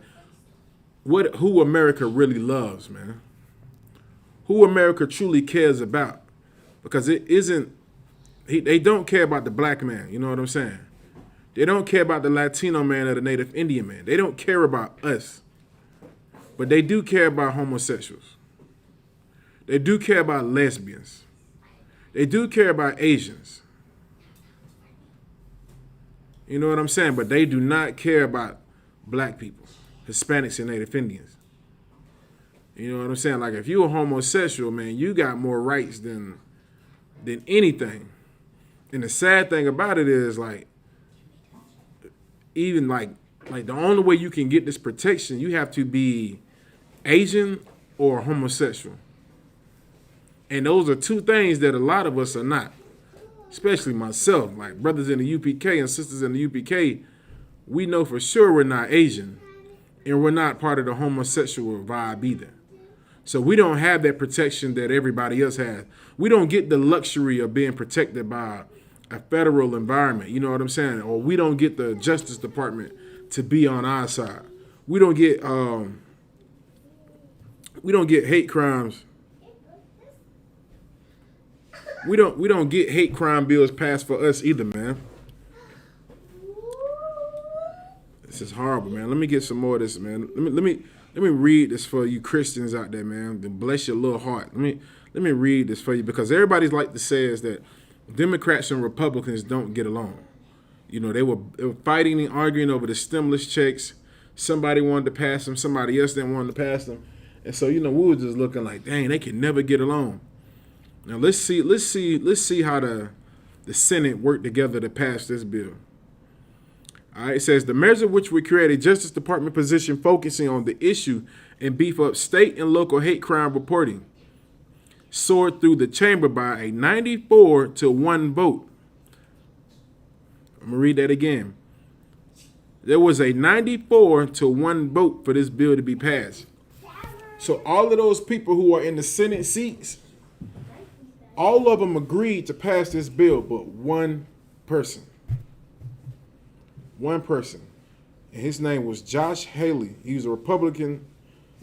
Speaker 9: who America really loves, man. Who America truly cares about. Because it isn't, they don't care about the black man, you know what I'm saying? They don't care about the Latino man or the Native Indian man. They don't care about us. But they do care about homosexuals. They do care about lesbians. They do care about Asians. You know what I'm saying? But they do not care about black people, Hispanics, and Native Indians. You know what I'm saying? Like, if you're a homosexual, man, you got more rights than anything. And the sad thing about it is, like, even like the only way you can get this protection, you have to be Asian or homosexual. And those are two things that a lot of us are not, especially myself. Like, brothers in the UPK and sisters in the UPK, we know for sure we're not Asian, and we're not part of the homosexual vibe either. So we don't have that protection that everybody else has. We don't get the luxury of being protected by a federal environment, you know what I'm saying? Or we don't get the Justice Department to be on our side. We don't get hate crimes. We don't get hate crime bills passed for us either, man. This is horrible, man. Let me get some more of this, man. Let me read this for you Christians out there, man. To bless your little heart. Let me read this for you, because everybody's like to say is that Democrats and Republicans don't get along. You know, they were fighting and arguing over the stimulus checks. Somebody wanted to pass them, somebody else didn't want to pass them. And so, you know, we were just looking like, dang, they can never get along. Now let's see how the Senate worked together to pass this bill. All right, it says the measure which would create a Justice Department position focusing on the issue and beef up state and local hate crime reporting soared through the chamber by a 94-1 vote. I'm gonna read that again. There was a 94-1 vote for this bill to be passed. So all of those people who are in the Senate seats, all of them agreed to pass this bill, but one person. One person. And his name was Josh Haley. He was a Republican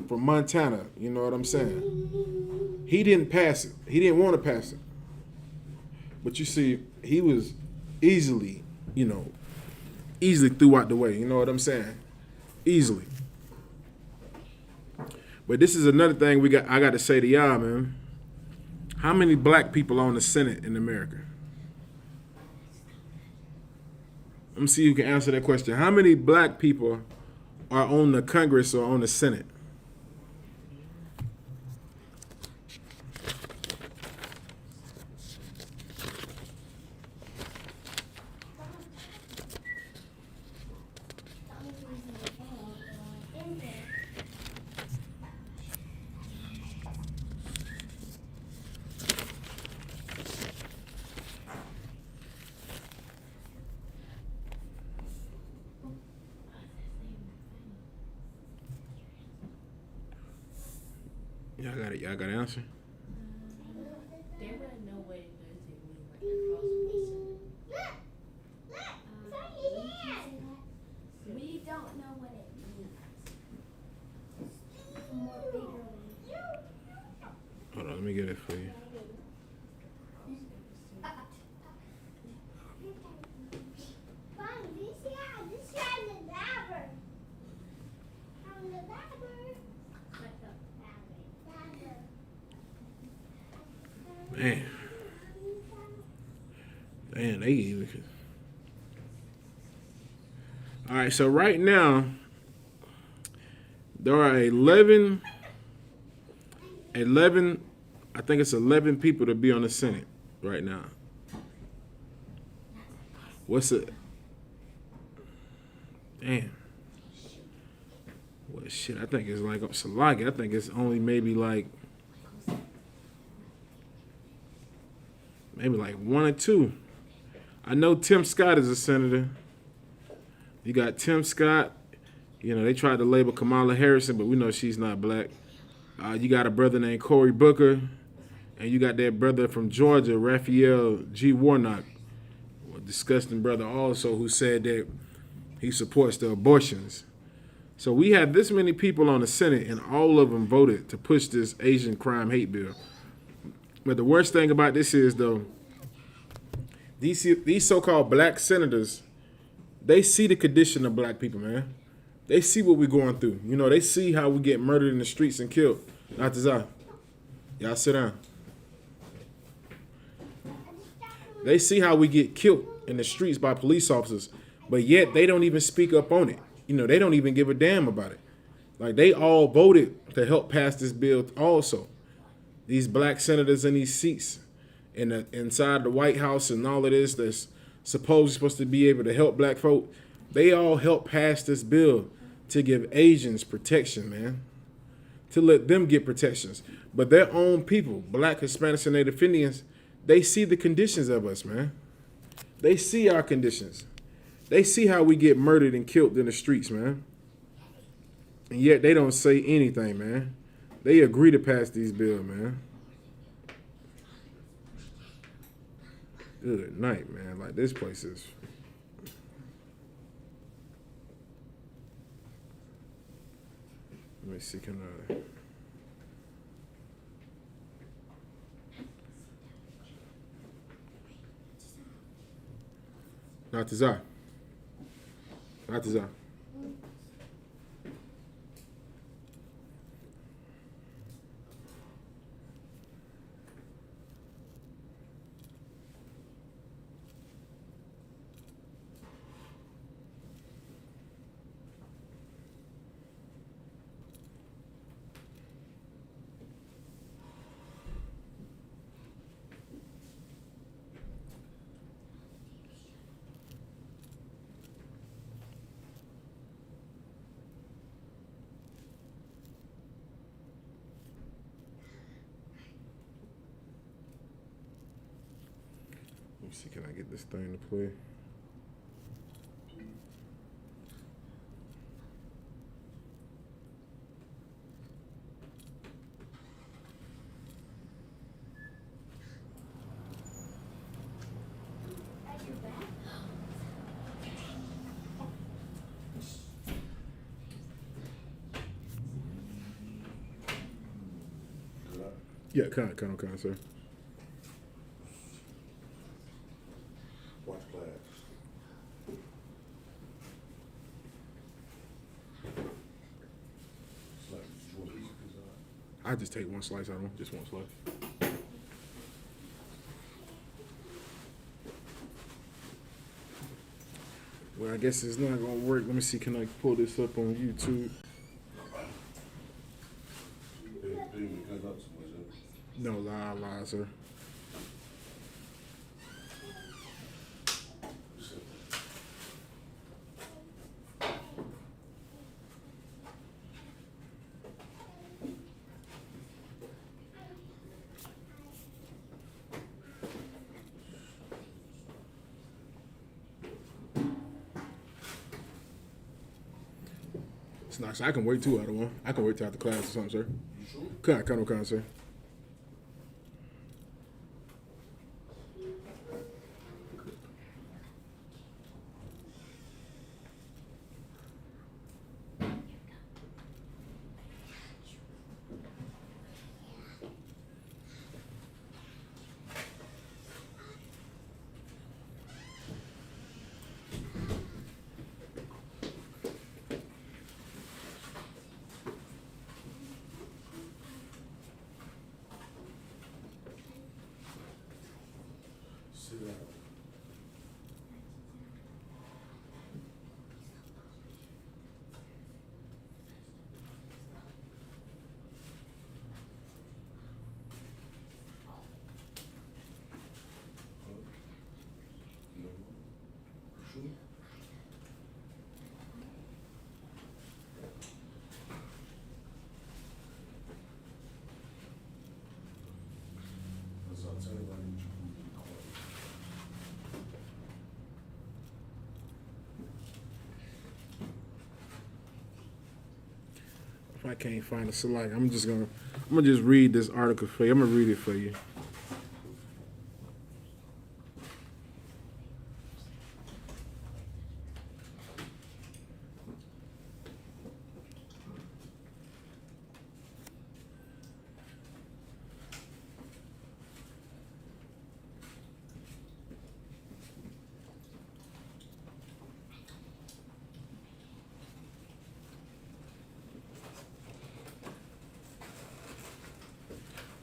Speaker 9: from Montana. You know what I'm saying? He didn't pass it. He didn't want to pass it. But you see, he was easily threw out the way. You know what I'm saying? Easily. But this is another thing I got to say to y'all, man. How many black people are on the Senate in America? Let me see who can answer that question. How many black people are on the Congress or on the Senate? Y'all got an answer?
Speaker 11: There was no way to across we don't know what it means.
Speaker 9: Hold on, let me get it for you. Man, they even could. All right, so right now, there are 11, I think it's 11 people to be on the Senate right now. What's it? Damn. Well, shit, I think it's like Salagi. I think it's only maybe like one or two. I know Tim Scott is a senator. You got Tim Scott. You know, they tried to label Kamala Harrison, but we know she's not black. You got a brother named Cory Booker. And you got that brother from Georgia, Raphael G. Warnock, a disgusting brother also, who said that he supports the abortions. So we have this many people on the Senate, and all of them voted to push this Asian crime hate bill. But the worst thing about this is, though, these so-called black senators, they see the condition of black people, man. They see what we're going through. You know, they see how we get murdered in the streets and killed. Not to Y'all sit down. They see how we get killed in the streets by police officers, but yet they don't even speak up on it. You know, they don't even give a damn about it. Like, they all voted to help pass this bill also. These black senators in these seats inside the White House and all of this that's supposed to be able to help black folk, they all helped pass this bill to give Asians protection, man. To let them get protections. But their own people, black, Hispanics, and Native Indians, they see the conditions of us, man. They see our conditions. They see how we get murdered and killed in the streets, man. And yet they don't say anything, man. They agree to pass these bills, man. Good night, man. Like, this place is... Let me see, can I... Not to Zah. Not to Zah. Let me see, can I get this thing to play? Yeah, come on, sir.
Speaker 2: Watch class.
Speaker 9: I just take one slice out of them, just one slice. Well, I guess it's not gonna work. Let me see, can I pull this up on YouTube? No, lie, sir. It's not, so I can wait 2 out of 1. I can wait till after class or something, sir.
Speaker 2: You sure?
Speaker 9: Come on, sir. If I can't find a slide, I'm gonna just read this article for you. I'm gonna read it for you.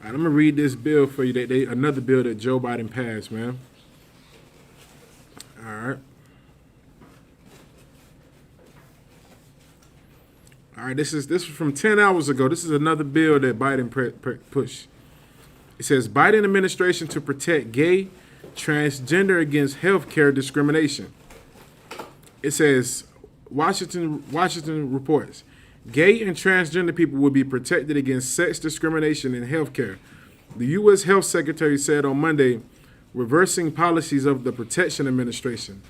Speaker 9: right, I'm gonna read this bill for you. Another bill that Joe Biden passed, man. All right. All right, this is from 10 hours ago. This is another bill that Biden pushed. It says Biden administration to protect gay, transgender against health care discrimination. It says Washington reports gay and transgender people will be protected against sex discrimination in health care. The U.S. Health Secretary said on Monday, reversing policies of the Protection Administration.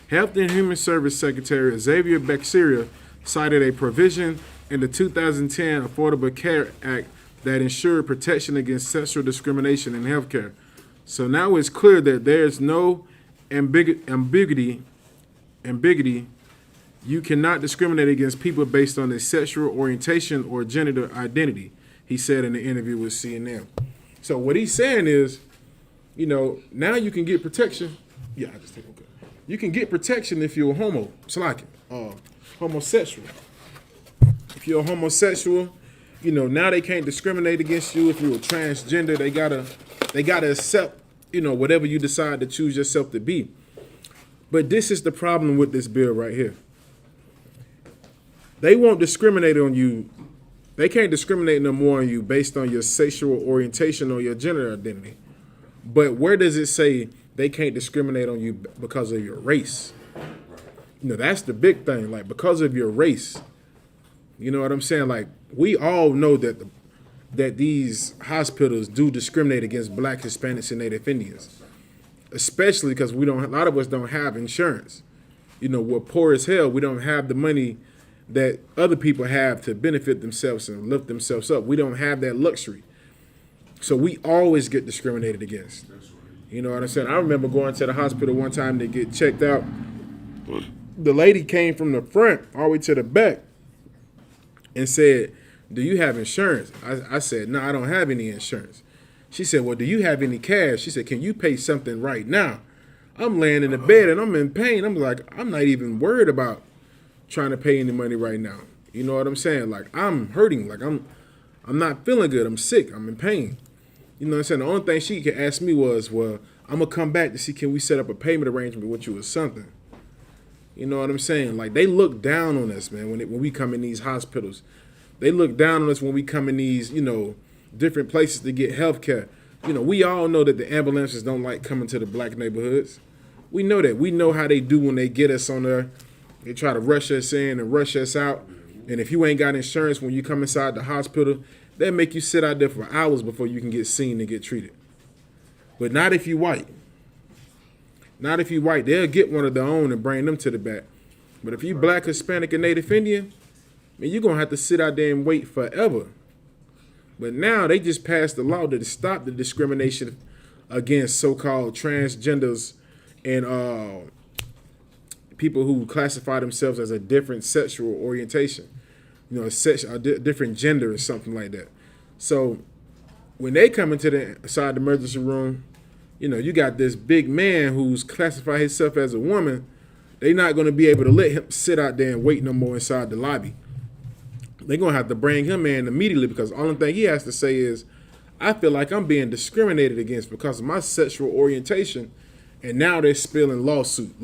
Speaker 9: Health and Human Service Secretary Xavier Becerra cited a provision in the 2010 Affordable Care Act that ensured protection against sexual discrimination in healthcare. So now it's clear that there's no ambiguity. You cannot discriminate against people based on their sexual orientation or gender identity, he said in the interview with CNN. So what he's saying is, now you can get protection. Yeah, I just take okay. You can get protection if you're a homosexual. If you're a homosexual, now they can't discriminate against you. If you're a transgender, they gotta accept, whatever you decide to choose yourself to be. But this is the problem with this bill right here. They won't discriminate on you. They can't discriminate no more on you based on your sexual orientation or your gender identity. But where does it say they can't discriminate on you because of your race? That's the big thing, like because of your race. You know what I'm saying? Like we all know that these hospitals do discriminate against Black, Hispanics, and Native Indians, especially because a lot of us don't have insurance. We're poor as hell. We don't have the money that other people have to benefit themselves and lift themselves up. We don't have that luxury. So we always get discriminated against. You know what I'm saying? I remember going to the hospital one time to get checked out. The lady came from the front all the way to the back and said, "Do you have insurance?" I said, "No, I don't have any insurance." She said, "Well, do you have any cash?" She said, "Can you pay something right now?" I'm laying in the bed and I'm in pain. I'm like, I'm not even worried about trying to pay any money right now. You know what I'm saying? Like I'm hurting. Like I'm not feeling good. I'm sick. I'm in pain. You know what I'm saying? The only thing she could ask me was, well, I'm gonna come back to see, can we set up a payment arrangement with you or something? You know what I'm saying? Like they look down on us, man, when we come in these hospitals. They look down on us when we come in these, different places to get health care. We all know that the ambulances don't like coming to the Black neighborhoods. We know that. We know how they do when they get us on there. They try to rush us in and rush us out. And if you ain't got insurance when you come inside the hospital, they'll make you sit out there for hours before you can get seen and get treated. But not if you white. Not if you white. They'll get one of their own and bring them to the back. But if you Black, Hispanic, and Native Indian, man, you're going to have to sit out there and wait forever. But now they just passed the law to stop the discrimination against so-called transgenders and people who classify themselves as a different sexual orientation, a different gender or something like that. So when they come into the emergency room, you got this big man who's classified himself as a woman. They're not going to be able to let him sit out there and wait no more inside the lobby. They're going to have to bring him in immediately because the only thing he has to say is, I feel like I'm being discriminated against because of my sexual orientation. And now they're spilling lawsuit.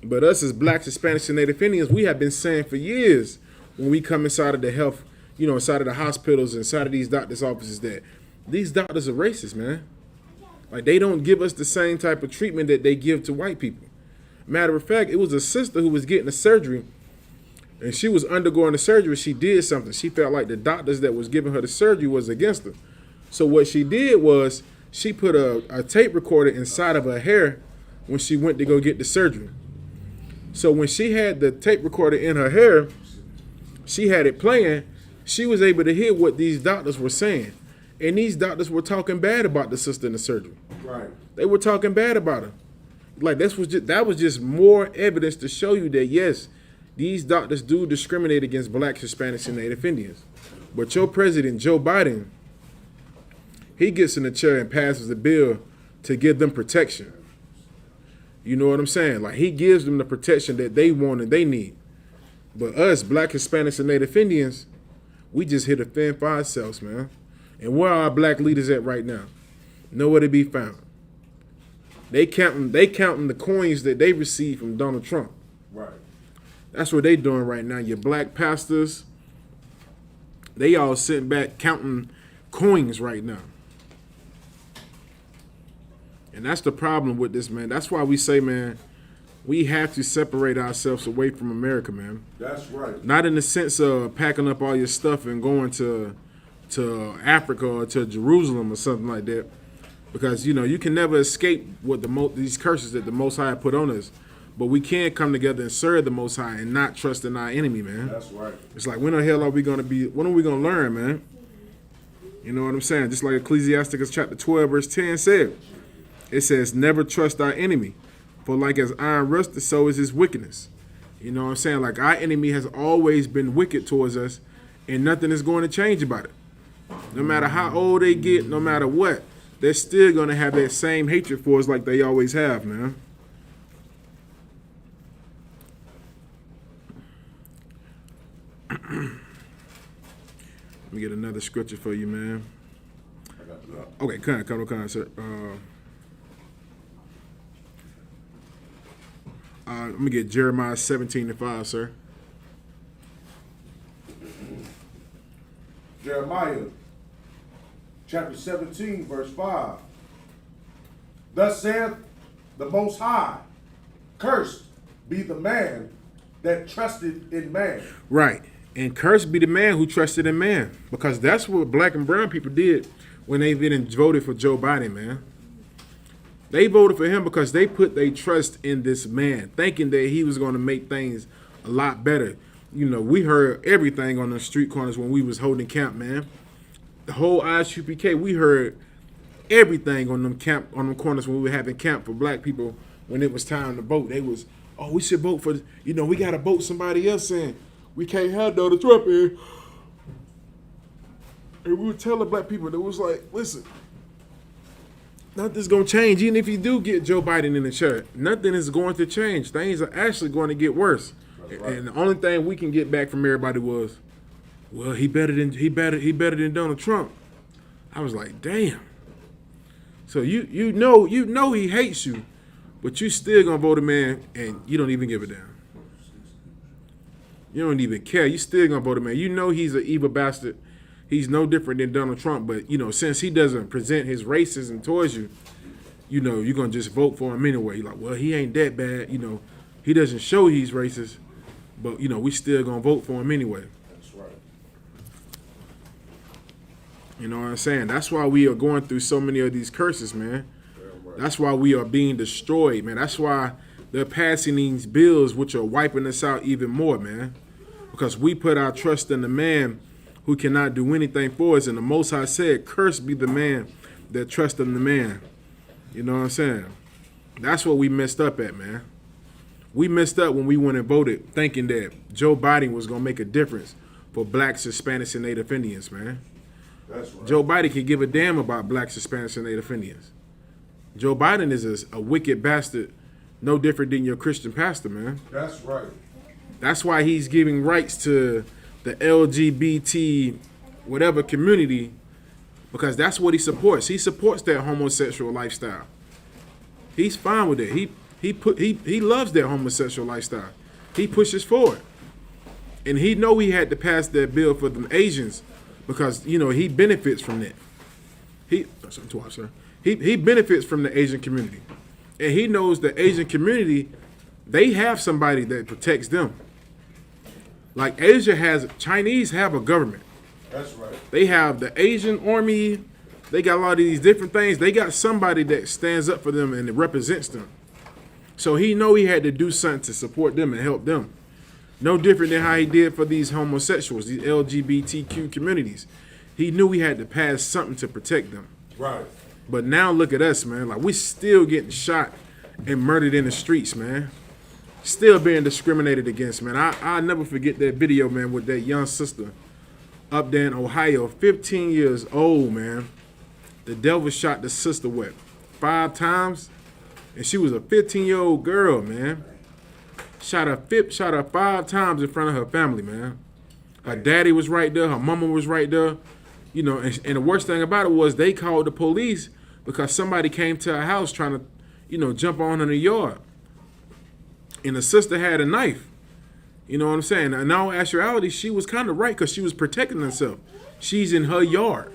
Speaker 9: But us as Blacks, Hispanics, and Native Indians, we have been saying for years when we come inside of the health, inside of the hospitals, inside of these doctors' offices that these doctors are racist, man. Like they don't give us the same type of treatment that they give to white people. Matter of fact, it was a sister who was getting a surgery and she was undergoing the surgery. She did something. She felt like the doctors that was giving her the surgery was against her. So what she did was she put a tape recorder inside of her hair when she went to go get the surgery. So when she had the tape recorder in her hair, she had it playing, she was able to hear what these doctors were saying. And these doctors were talking bad about the sister in the surgery. Right. They were talking bad about her. Like that was just more evidence to show you that yes, these doctors do discriminate against Blacks, Hispanics, and Native Indians. But your president, Joe Biden, he gets in the chair and passes a bill to give them protection. You know what I'm saying? Like he gives them the protection that they want and they need. But us, Black, Hispanics, and Native Indians, We just here to fend for ourselves, man. And where are our black leaders at right now? Nowhere to be found. They counting the coins that they received from Donald Trump.
Speaker 2: Right.
Speaker 9: That's what they doing right now. Your black pastors, they all sitting back counting coins right now. And that's the problem with this, man. That's why we say, man, we have to separate ourselves away from America, man.
Speaker 2: That's right.
Speaker 9: Not in the sense of packing up all your stuff and going to Africa or to Jerusalem or something like that. Because, you know, you can never escape what these curses that the Most High put on us. But we can come together and serve the Most High and not trust in our enemy, man.
Speaker 2: That's right.
Speaker 9: It's like, when the hell are we going to be, when are we going to learn, man? You know what I'm saying? Just like Ecclesiasticus chapter 12, verse 10 said. It says, never trust our enemy. For like as iron rusted, so is his wickedness. You know what I'm saying? Like, our enemy has always been wicked towards us, and nothing is going to change about it. No matter how old they get, no matter what, they're still going to have that same hatred for us like they always have, man. Let me get another scripture for you, man. Okay, come on, sir. Let me get Jeremiah 17:5, sir.
Speaker 2: Jeremiah chapter 17, verse 5. Thus saith the Most High, cursed be the man that trusted in man.
Speaker 9: Right. And cursed be the man who trusted in man. Because that's what black and brown people did when they voted for Joe Biden, man. They voted for him because they put their trust in this man, thinking that he was going to make things a lot better. You know, we heard everything on the street corners when we was holding camp, man. The whole ISUPK, we heard everything on them corners when we were having camp for black people when it was time to vote. They was, oh, we should vote for, you know, we got to vote somebody else in. We can't have Donald Trump in. And we would tell the black people that was like, listen, nothing's going to change. Even if you do get Joe Biden in the chair, nothing is going to change. Things are actually going to get worse. Right. And the only thing we can get back from everybody was, well, he better than Donald Trump. I was like, damn. So you know he hates you, but you still gonna vote a man and you don't even give a damn. You don't even care. You still gonna vote a man. You know he's an evil bastard. He's no different than Donald Trump, but you know, since he doesn't present his racism towards you, you know, you're gonna just vote for him anyway. You're like, well, he ain't that bad, you know, he doesn't show he's racist, but you know, we still gonna vote for him anyway.
Speaker 2: That's right.
Speaker 9: You know what I'm saying? That's why we are going through so many of these curses, man. That's why we are being destroyed, man. That's why they're passing these bills which are wiping us out even more, man. Because we put our trust in the man who cannot do anything for us. And the Most High said, cursed be the man that trusts in the man. You know what I'm saying? That's what we messed up at, man. We messed up when we went and voted thinking that Joe Biden was going to make a difference for blacks, Hispanics, and Native Indians, man.
Speaker 2: That's right.
Speaker 9: Joe Biden can give a damn about blacks, Hispanics, and Native Indians. Joe Biden is a wicked bastard, no different than your Christian pastor, man.
Speaker 2: That's right.
Speaker 9: That's why he's giving rights to the LGBT whatever community, because that's what he supports. He supports that homosexual lifestyle. He's fine with it. He loves that homosexual lifestyle. He pushes forward. And he know he had to pass that bill for them Asians because, you know, he benefits from that. He benefits from the Asian community. And he knows the Asian community, they have somebody that protects them. Like Chinese have a government.
Speaker 2: That's right.
Speaker 9: They have the Asian army. They got a lot of these different things. They got somebody that stands up for them and represents them. So he know he had to do something to support them and help them. No different than how he did for these homosexuals, these LGBTQ communities. He knew he had to pass something to protect them.
Speaker 2: Right.
Speaker 9: But now look at us, man. Like, we still getting shot and murdered in the streets, man. Still being discriminated against, man. I'll never forget that video, man, with that young sister up there in Ohio, 15 years old, man. The devil shot the sister, 5 times? And she was a 15-year-old girl, man. Shot her 5 times in front of her family, man. Her daddy was right there. Her mama was right there. You know, and the worst thing about it was they called the police because somebody came to her house trying to, you know, jump on in the yard. And the sister had a knife. You know what I'm saying? In all actuality, she was kind of right because she was protecting herself. She's in her yard.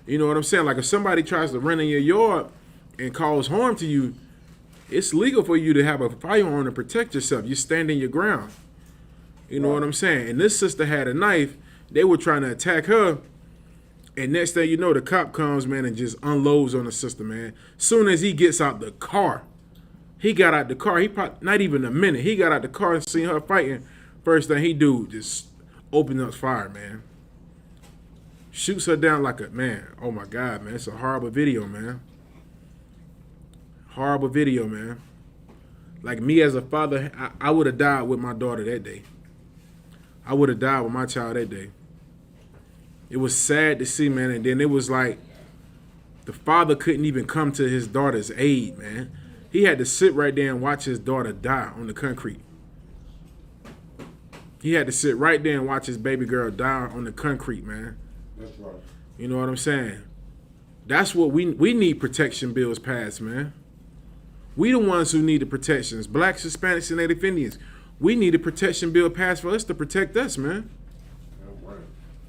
Speaker 9: You know what I'm saying? Like if somebody tries to run in your yard and cause harm to you, it's legal for you to have a firearm to protect yourself. You stand in your ground. You know what I'm saying? And this sister had a knife. They were trying to attack her. And next thing you know, the cop comes, man, and just unloads on the sister, man. Soon as he gets out the car, he got out the car. He probably, not even a minute. He got out the car and seen her fighting. First thing he do, just open up fire, man. Shoots her down like a, man, oh my God, man. It's a horrible video, man. Horrible video, man. Like me as a father, I would have died with my daughter that day. I would have died with my child that day. It was sad to see, man. And then it was like the father couldn't even come to his daughter's aid, man. He had to sit right there and watch his daughter die on the concrete. He had to sit right there and watch his baby girl die on the concrete, man.
Speaker 2: That's right.
Speaker 9: You know what I'm saying? That's what we need protection bills passed, man. We the ones who need the protections. Blacks, Hispanics, and Native Indians. We need a protection bill passed for us to protect us, man.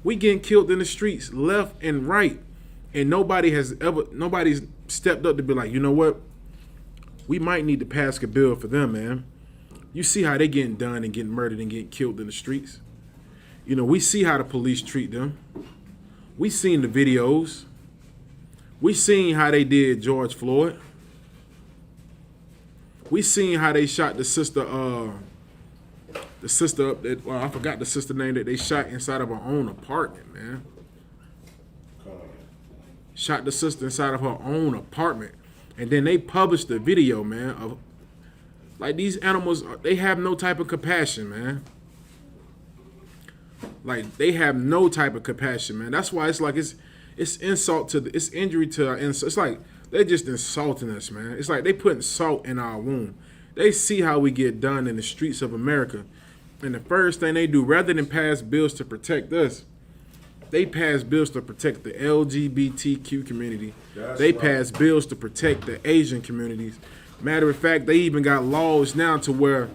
Speaker 9: We getting killed in the streets left and right. And nobody's stepped up to be like, you know what? We might need to pass a bill for them, man. You see how they getting done and getting murdered and getting killed in the streets. You know, we see how the police treat them. We seen the videos. We seen how they did George Floyd. We seen how they shot the sister up that, well, I forgot the sister name that they shot inside of her own apartment, man. Shot the sister inside of her own apartment. And then they published the video, man, of like these animals, they have no type of compassion, man. Like they have no type of compassion, man. That's why it's like it's insult to it's injury to our insult. It's like they're just insulting us, man. It's like they putting salt in our wound. They see how we get done in the streets of America. And the first thing they do, rather than pass bills to protect us, they pass bills to protect the LGBTQ community. They pass bills to protect the Asian communities. Matter of fact, they even got laws now to where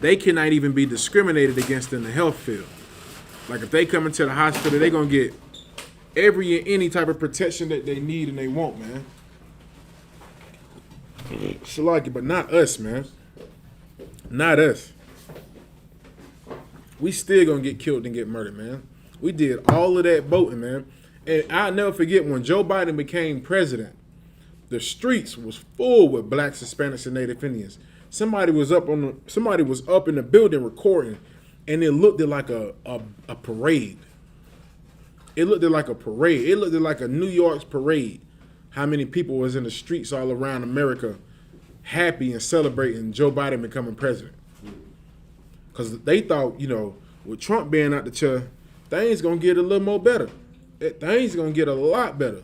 Speaker 9: they cannot even be discriminated against in the health field. Like if they come into the hospital, they're going to get every and any type of protection that they need and they want, man. Shalaki, but not us, man. Not us. We still going to get killed and get murdered, man. We did all of that voting, man. And I'll never forget when Joe Biden became president, the streets was full with blacks, Hispanics, and Native Indians. Somebody was up in the building recording, and it looked like a parade. It looked like a parade. It looked like a New York's parade. How many people was in the streets all around America happy and celebrating Joe Biden becoming president. Because they thought, you know, with Trump being out the chair, things going to get a little more better. Things going to get a lot better.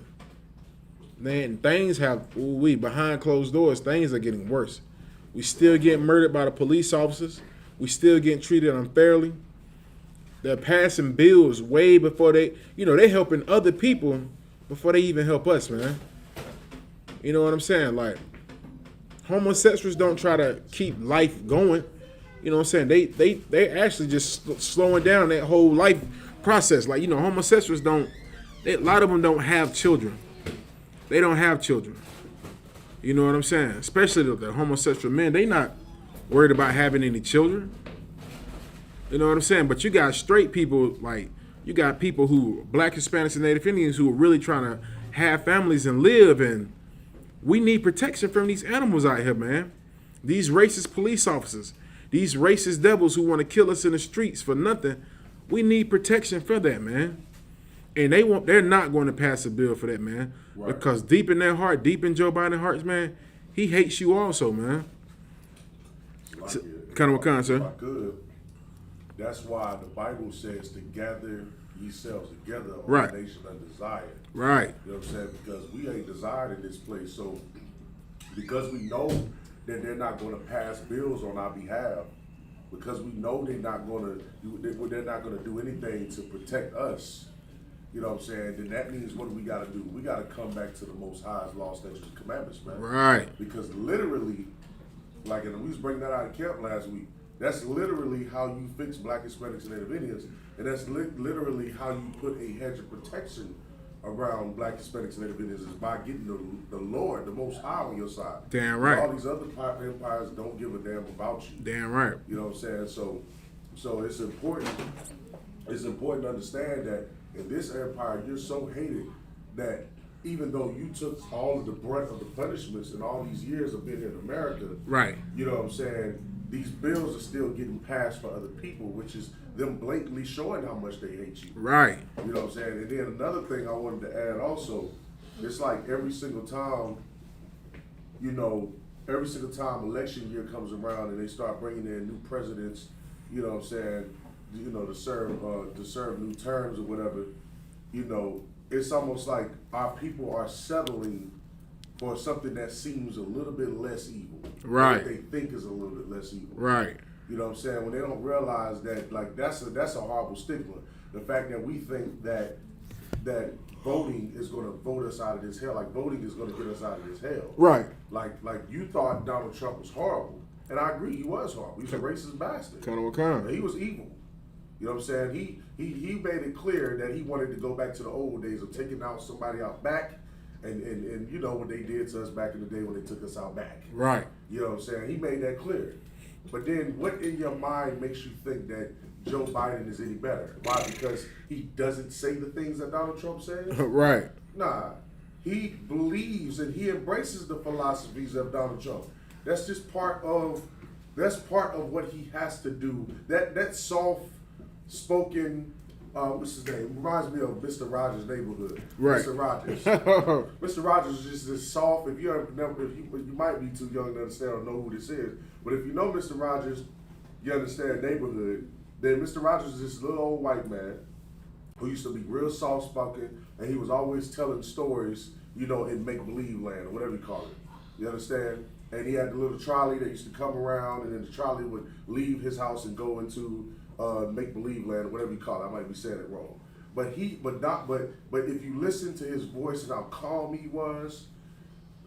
Speaker 9: Man, things have, behind closed doors, things are getting worse. We still getting murdered by the police officers. We still getting treated unfairly. They're passing bills way before they helping other people before they even help us, man. You know what I'm saying? Like, homosexuals don't try to keep life going. You know what I'm saying? They actually just slowing down that whole life process. Like, you know, homosexuals a lot of them don't have children. They don't have children. You know what I'm saying? Especially the homosexual men. They not worried about having any children. You know what I'm saying? But you got straight people, like, you got people who, black, Hispanics, and Native Indians, who are really trying to have families and live, and we need protection from these animals out here, man. These racist police officers, these racist devils who want to kill us in the streets for nothing, we need protection for that, man. And they're not going to pass a bill for that, man. Right. Because deep in their heart, deep in Joe Biden's hearts, man, he hates you also, man. Kind of what kind, sir?
Speaker 2: If I could, that's why the Bible says to gather yourselves together on
Speaker 9: right.
Speaker 2: the nation of desire.
Speaker 9: Right.
Speaker 2: You know what I'm saying? Because we ain't desired in this place. So because we know that they're not going to pass bills on our behalf, because we know they're not gonna do anything to protect us. You know what I'm saying? Then that means what do we gotta do? We gotta come back to the Most High's law, statutes, and commandments, man.
Speaker 9: Right.
Speaker 2: Because literally, like, and we was bringing that out of camp last week. That's literally how you fix Black, Hispanics, and Native Indians, and that's literally how you put a hedge of protection around Black, Hispanics, and Native Indians is by getting the Lord, the Most High, on your side.
Speaker 9: Damn right.
Speaker 2: All these other empires don't give a damn about you.
Speaker 9: Damn right.
Speaker 2: You know what I'm saying? So it's important. It's important to understand that in this empire, you're so hated that even though you took all of the brunt of the punishments in all these years of being in America,
Speaker 9: right?
Speaker 2: You know what I'm saying? These bills are still getting passed for other people, which is them blatantly showing how much they hate you.
Speaker 9: Right.
Speaker 2: You know what I'm saying? And then another thing I wanted to add also, it's like every single time election year comes around and they start bringing in new presidents, you know what I'm saying, to serve new terms or whatever, it's almost like our people are settling for something that seems a little bit less evil.
Speaker 9: Right.
Speaker 2: What they think is a little bit less evil.
Speaker 9: Right.
Speaker 2: You know what I'm saying? When they don't realize that, like, that's a horrible stigma. The fact that we think that voting is going to vote us out of this hell, like voting is going to get us out of this hell.
Speaker 9: Right.
Speaker 2: Like you thought Donald Trump was horrible, and I agree, he was horrible. He was a racist bastard.
Speaker 9: Kind.
Speaker 2: He was evil. You know what I'm saying? He made it clear that he wanted to go back to the old days of taking out somebody out back, and you know what they did to us back in the day when they took us out back.
Speaker 9: Right.
Speaker 2: You know what I'm saying? He made that clear. But then what in your mind makes you think that Joe Biden is any better? Why? Because he doesn't say the things that Donald Trump says?
Speaker 9: Right.
Speaker 2: Nah. He believes and he embraces the philosophies of Donald Trump. That's just part of what he has to do. That soft-spoken, what's his name? Reminds me of Mr. Rogers' Neighborhood.
Speaker 9: Right.
Speaker 2: Mr. Rogers. Mr. Rogers is just this soft. If you might be too young to understand or know who this is, but if you know Mr. Rogers, you understand Neighborhood. Then Mr. Rogers is this little old white man who used to be real soft-spoken, and he was always telling stories, in make-believe land or whatever you call it. You understand? And he had the little trolley that used to come around, and then the trolley would leave his house and go into make-believe land or whatever you call it. I might be saying it wrong. But if you listen to his voice and how calm he was,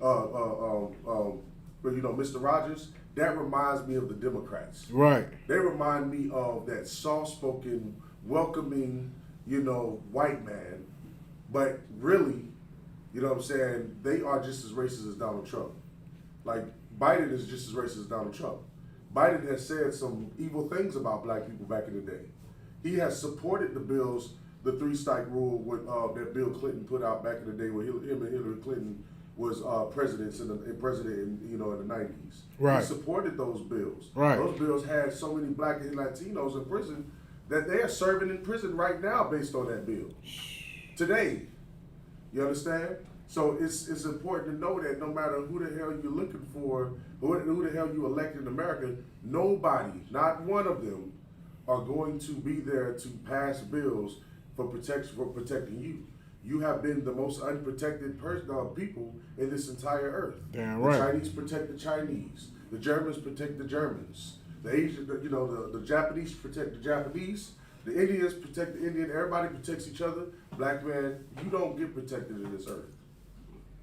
Speaker 2: Mr. Rogers, that reminds me of the Democrats.
Speaker 9: Right.
Speaker 2: They remind me of that soft-spoken, welcoming, white man. But really, you know what I'm saying, they are just as racist as Donald Trump. Like, Biden is just as racist as Donald Trump. Biden has said some evil things about black people back in the day. He has supported the bills, the three-strike rule that Bill Clinton put out back in the day, where him and Hillary Clinton was presidents in the 90s.
Speaker 9: Right.
Speaker 2: He supported those bills.
Speaker 9: Right.
Speaker 2: Those bills had so many black and Latinos in prison that they are serving in prison right now based on that bill. Today. You understand? So it's important to know that no matter who the hell you're looking for, who the hell you elect in America, nobody, not one of them, are going to be there to pass bills for protecting you. You have been the most unprotected people in this entire earth.
Speaker 9: Damn right.
Speaker 2: The Chinese protect the Chinese. The Germans protect the Germans. The Asian, the Japanese protect the Japanese. The Indians protect the Indian. Everybody protects each other. Black man, you don't get protected in this earth.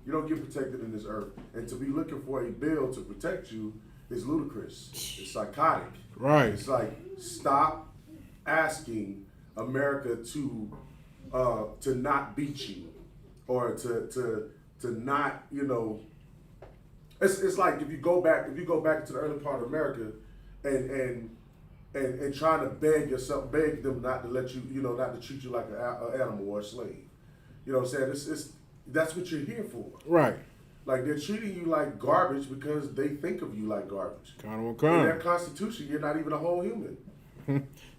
Speaker 2: You don't get protected in this earth. And to be looking for a bill to protect you is ludicrous. It's psychotic.
Speaker 9: Right.
Speaker 2: It's like, stop asking America to not beat you, or to not, it's like if you go back to the early part of America and trying to beg them not to let you, not to treat you like an animal or a slave. You know what I'm saying? That's what you're here for. Right. Like, they're treating you like garbage because they think of you like garbage. In their constitution, you're not even a whole human.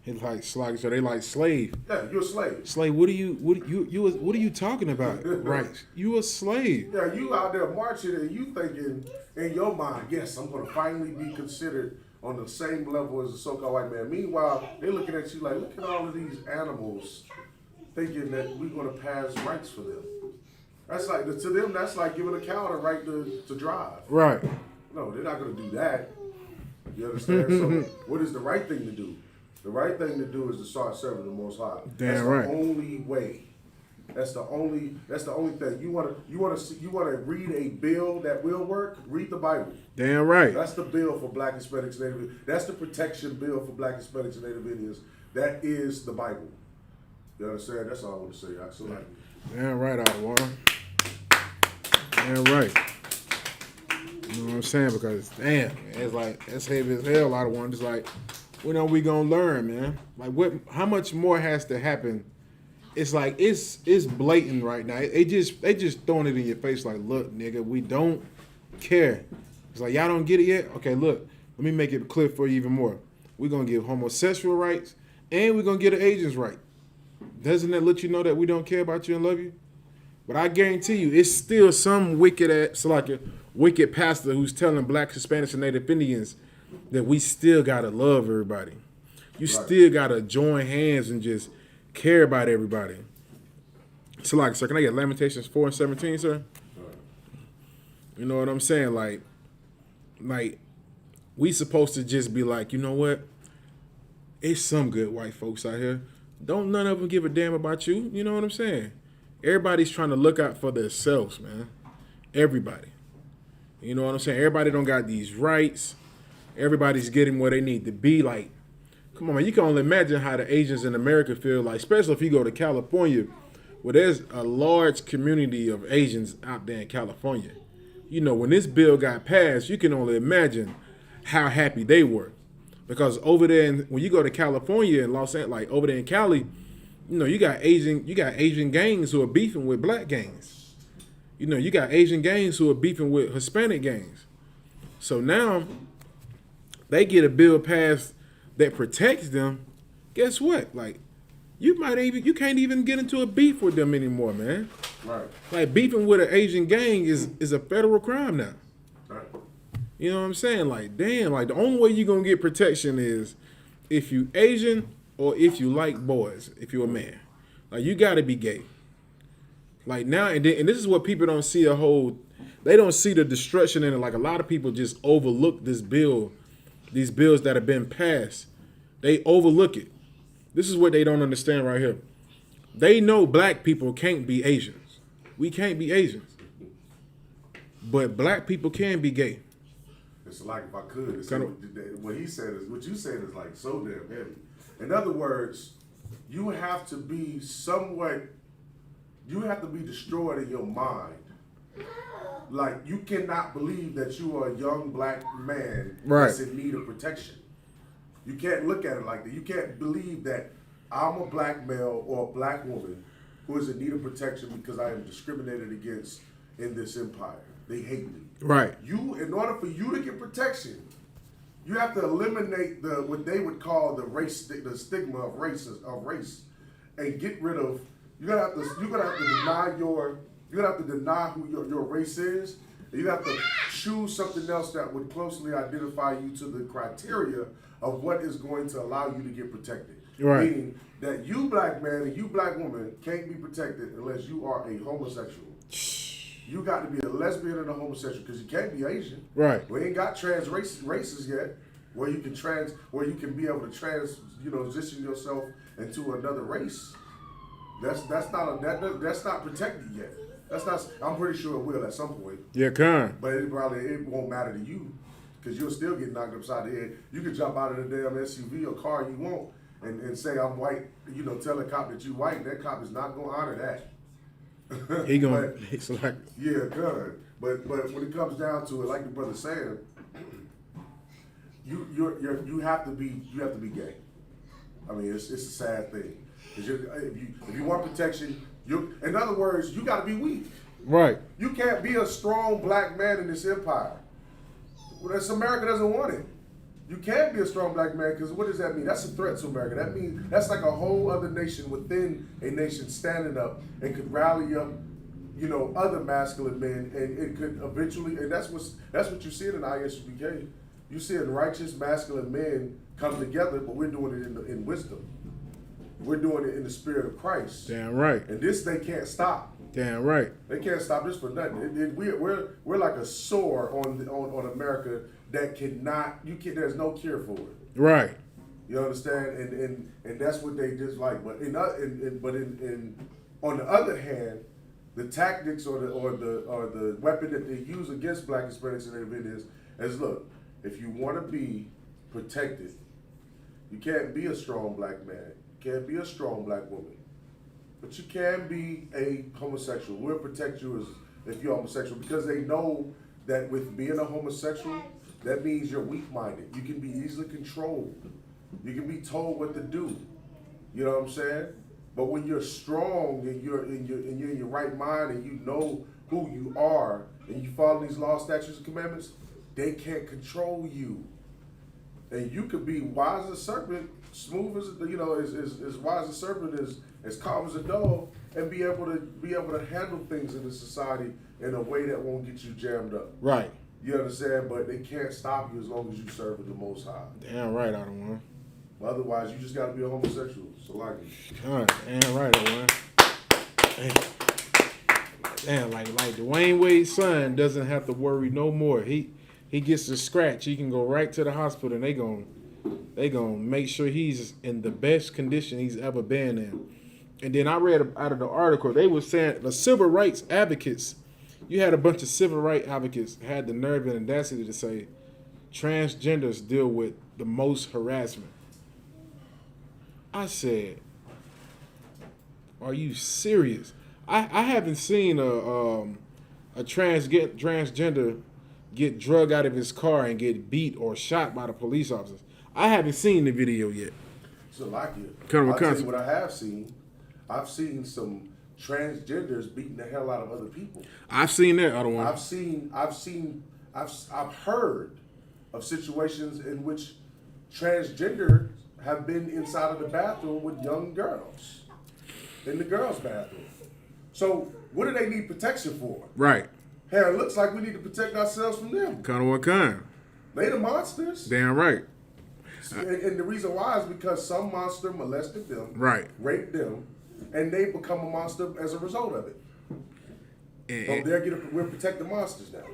Speaker 9: It's like slave, so they like slave.
Speaker 2: Yeah, you're a slave.
Speaker 9: Slave. What are you talking about? Right. You a slave.
Speaker 2: Yeah, you out there marching and you thinking in your mind, yes, I'm gonna finally be considered on the same level as a so-called white man. Meanwhile, they're looking at you like, look at all of these animals, thinking that we're gonna pass rights for them. That's like, to them, that's like giving a cow the right to drive.
Speaker 9: Right.
Speaker 2: No, they're not gonna do that. You understand? So what is the right thing to do? The right thing to do is to start serving the Most High. That's the only way. That's the only thing. You wanna read a bill that will work? Read the Bible.
Speaker 9: Damn right.
Speaker 2: That's the bill for Black Hispanics, Native. That's the protection bill for Black Hispanics and Native Indians. That is the Bible. You understand? That's all I want to say. Absolutely.
Speaker 9: Damn right, Outwater. Damn right. You know what I'm saying? Because damn, it's like it's heavy as hell. Out of one, just like when are we gonna learn, man? Like what? How much more has to happen? It's like it's blatant right now. They just throwing it in your face like, look, nigga, we don't care. It's like y'all don't get it yet. Okay, look, let me make it clear for you even more. We're gonna give homosexual rights and we're gonna get an Asians right. Doesn't that let you know that we don't care about you and love you? But I guarantee you, it's still some wicked pastor who's telling Black, Hispanics, and Native Indians that we still gotta love everybody. You still gotta join hands and just care about everybody. So like, sir, can I get Lamentations 4:17, sir? You know what I'm saying? Like we supposed to just be like, you know what? It's some good white folks out here. Don't none of them give a damn about you. You know what I'm saying? Everybody's trying to look out for themselves, man. Everybody. You know what I'm saying? Everybody don't got these rights. Everybody's getting where they need to be. Like, come on, man. You can only imagine how the Asians in America feel like, especially if you go to California, where there's a large community of Asians out there in California. You know, when this bill got passed, you can only imagine how happy they were. Because over there, when you go to California and Los Angeles, like over there in Cali, you know, you got Asian gangs who are beefing with black gangs. You know, you got Asian gangs who are beefing with Hispanic gangs. So now they get a bill passed that protects them. Guess what? Like, you can't even get into a beef with them anymore, man.
Speaker 2: Right.
Speaker 9: Like beefing with an Asian gang is a federal crime now.
Speaker 2: Right.
Speaker 9: You know what I'm saying? Like, damn, like the only way you're gonna get protection is if you Asian or if you like boys, if you're a man. Like, you gotta be gay. Like now, and this is what people don't see they don't see the destruction in it. Like a lot of people just overlook this bill, these bills that have been passed. They overlook it. This is what they don't understand right here. They know black people can't be Asians. We can't be Asians. But black people can be gay.
Speaker 2: It's like if I could, what you said is like so damn heavy. In other words, you have to be destroyed in your mind. Like, you cannot believe that you are a young black man that's in need of protection. You can't look at it like that. You can't believe that I'm a black male or a black woman who is in need of protection because I am discriminated against in this empire. They hate me.
Speaker 9: Right.
Speaker 2: In order for you to get protection, you have to eliminate what they would call the stigma of race, and get rid of. You're gonna have to deny who your race is. And you have to choose something else that would closely identify you to the criteria of what is going to allow you to get protected.
Speaker 9: Right.
Speaker 2: Meaning that you black man and you black woman can't be protected unless you are a homosexual. You got to be a lesbian and a homosexual because you can't be Asian.
Speaker 9: Right.
Speaker 2: We ain't got trans races yet, where you can be able to transition yourself into another race. That's not protected yet. I'm pretty sure it will at some point.
Speaker 9: Yeah, can.
Speaker 2: But it won't matter to you because you'll still get knocked upside the head. You can jump out of the damn SUV or car you want and say I'm white. You know, tell a cop that you white. That cop is not gonna honor that.
Speaker 9: He gonna select.
Speaker 2: Yeah, good. But when it comes down to it, like the brother saying, you have to be gay. I mean, it's a sad thing. If you want protection, in other words, you got to be weak.
Speaker 9: Right.
Speaker 2: You can't be a strong black man in this empire. Well, America doesn't want it. You can't be a strong black man because what does that mean? That's a threat to America. That means that's like a whole other nation within a nation standing up and could rally up, other masculine men, and it could eventually. And that's what you see in ISUBK. You see righteous masculine men come together, but we're doing it in wisdom. We're doing it in the spirit of Christ.
Speaker 9: Damn right.
Speaker 2: And this they can't stop.
Speaker 9: Damn right.
Speaker 2: They can't stop this for nothing. We're like a sore on America that there's no cure for it.
Speaker 9: Right.
Speaker 2: You understand? And that's what they dislike. But on the other hand, the tactics or the weapon that they use against Black Hispanics and Indians is look, if you want to be protected, you can't be a strong Black man, you can't be a strong Black woman, but you can be a homosexual. We'll protect you if you're homosexual, because they know that with being a homosexual, that means you're weak-minded. You can be easily controlled. You can be told what to do. You know what I'm saying? But when you're strong and you're in your right mind and you know who you are and you follow these laws, statutes, and commandments, they can't control you. And you could be wise as a serpent, smooth as as wise as a serpent, as calm as a dove, and be able to handle things in this society in a way that won't get you jammed up.
Speaker 9: Right.
Speaker 2: You understand? But they can't stop you as long as you serve the Most High.
Speaker 9: Damn right, I don't want.
Speaker 2: Otherwise, you just got to be a homosexual. So like it.
Speaker 9: All right, damn right, I want. Damn, like Dwayne Wade's son doesn't have to worry no more. He gets a scratch, he can go right to the hospital, and they gonna make sure he's in the best condition he's ever been in. And then I read out of the article, they were saying the civil rights advocates, you had a bunch of civil rights advocates had the nerve and audacity to say transgenders deal with the most harassment. I said, are you serious? I haven't seen a transgender get drug out of his car and get beat or shot by the police officers. I haven't seen the video yet.
Speaker 2: So like it.
Speaker 9: I'll
Speaker 2: tell you what I have seen. I've seen some transgenders beating the hell out of other people.
Speaker 9: I've seen that. I don't want.
Speaker 2: I've heard of situations in which transgender have been inside of the bathroom with young girls in the girls' bathroom. So what do they need protection for?
Speaker 9: Right.
Speaker 2: Hell, it looks like we need to protect ourselves from them.
Speaker 9: Kind of what kind?
Speaker 2: They the monsters.
Speaker 9: Damn right.
Speaker 2: And the reason why is because some monster molested them,
Speaker 9: right,
Speaker 2: raped them, and they become a monster as a result of it. We're protecting monsters now.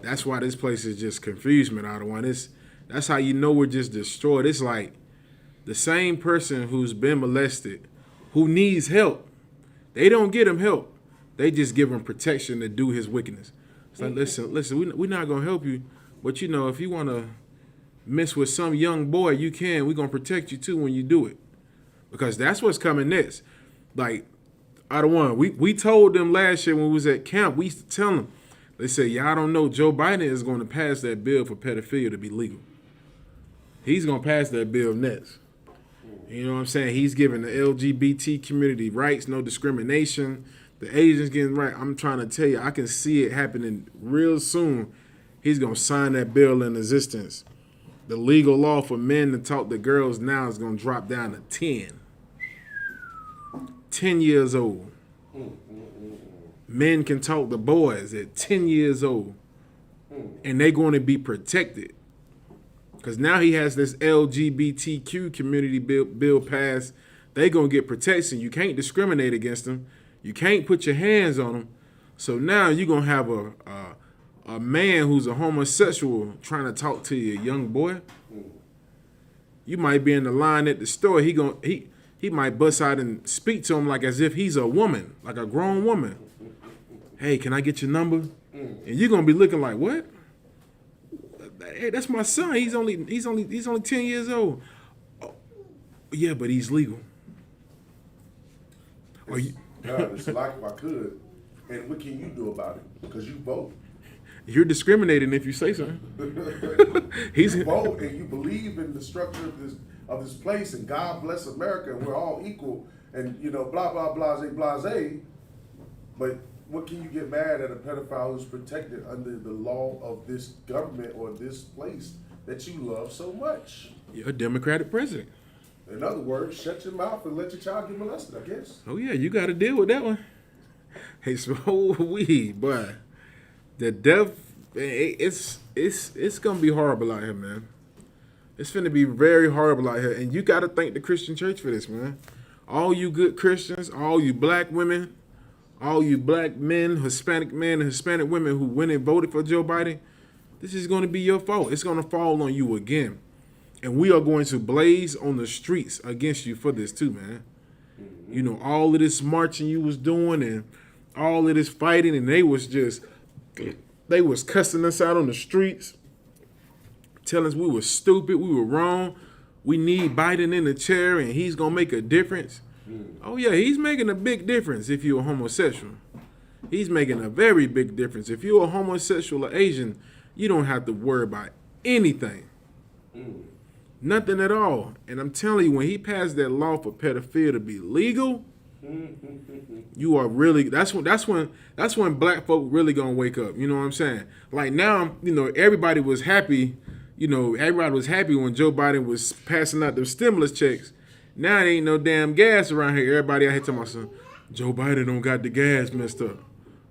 Speaker 9: That's why this place is just confusement out of one. That's how you know we're just destroyed. It's like the same person who's been molested, who needs help, they don't get him help. They just give him protection to do his wickedness. It's like, listen, we're not going to help you, but if you want to mess with some young boy, you can. We're going to protect you too when you do it. Because that's what's coming next. Like, out of one, we told them last year when we was at camp, we used to tell them, they said, y'all don't know, Joe Biden is going to pass that bill for pedophilia to be legal. He's going to pass that bill next. You know what I'm saying? He's giving the LGBT community rights, no discrimination. The Asians getting right. I'm trying to tell you, I can see it happening real soon. He's going to sign that bill in existence. The legal law for men to talk to girls now is going to drop down to 10. 10 years old. Men can talk to boys at 10 years old. And they're going to be protected. Because now he has this LGBTQ community bill passed. They're going to get protection. You can't discriminate against them. You can't put your hands on them. So now you're going to have a man who's a homosexual trying to talk to you, a young boy. You might be in the line at the store. He might bust out and speak to him like as if he's a woman, like a grown woman. Hey, can I get your number? And you're going to be looking like, what? Hey, that's my son. He's only 10 years old. Oh, yeah, but he's legal.
Speaker 2: It's like if I could. And what can you do about it? Because you vote.
Speaker 9: You're discriminating if you say something.
Speaker 2: You vote and you believe in the structure of this place, and God bless America, and we're all equal, and blah blah blase blase. But what can you get mad at a pedophile who's protected under the law of this government or this place that you love so much?
Speaker 9: You're a Democratic president.
Speaker 2: In other words, shut your mouth and let your child get molested, I guess.
Speaker 9: Oh yeah, you got to deal with that one. Hey, smoke weed, boy. The death, it's gonna be horrible out here, man. It's finna be very horrible out here, and you got to thank the Christian church for this, man. All you good Christians, all you black women, all you black men, Hispanic men, and Hispanic women who went and voted for Joe Biden, This is going to be your fault. It's going to fall on you again. And we are going to blaze on the streets against you for this too, man. You know, all of this marching you was doing and all of this fighting, and they was cussing us out on the streets, telling us we were stupid, we were wrong. We need Biden in the chair and he's going to make a difference. Oh, yeah, he's making a big difference if you're a homosexual. He's making a very big difference. If you're a homosexual or Asian, you don't have to worry about anything. Nothing at all. And I'm telling you, when he passed that law for pedophilia to be legal, you are really, that's when black folk really gonna wake up. You know what I'm saying? Like now, you know, everybody was happy when Joe Biden was passing out them stimulus checks. Now there ain't no damn gas around here. Everybody out here talking about some, Joe Biden don't got the gas messed up.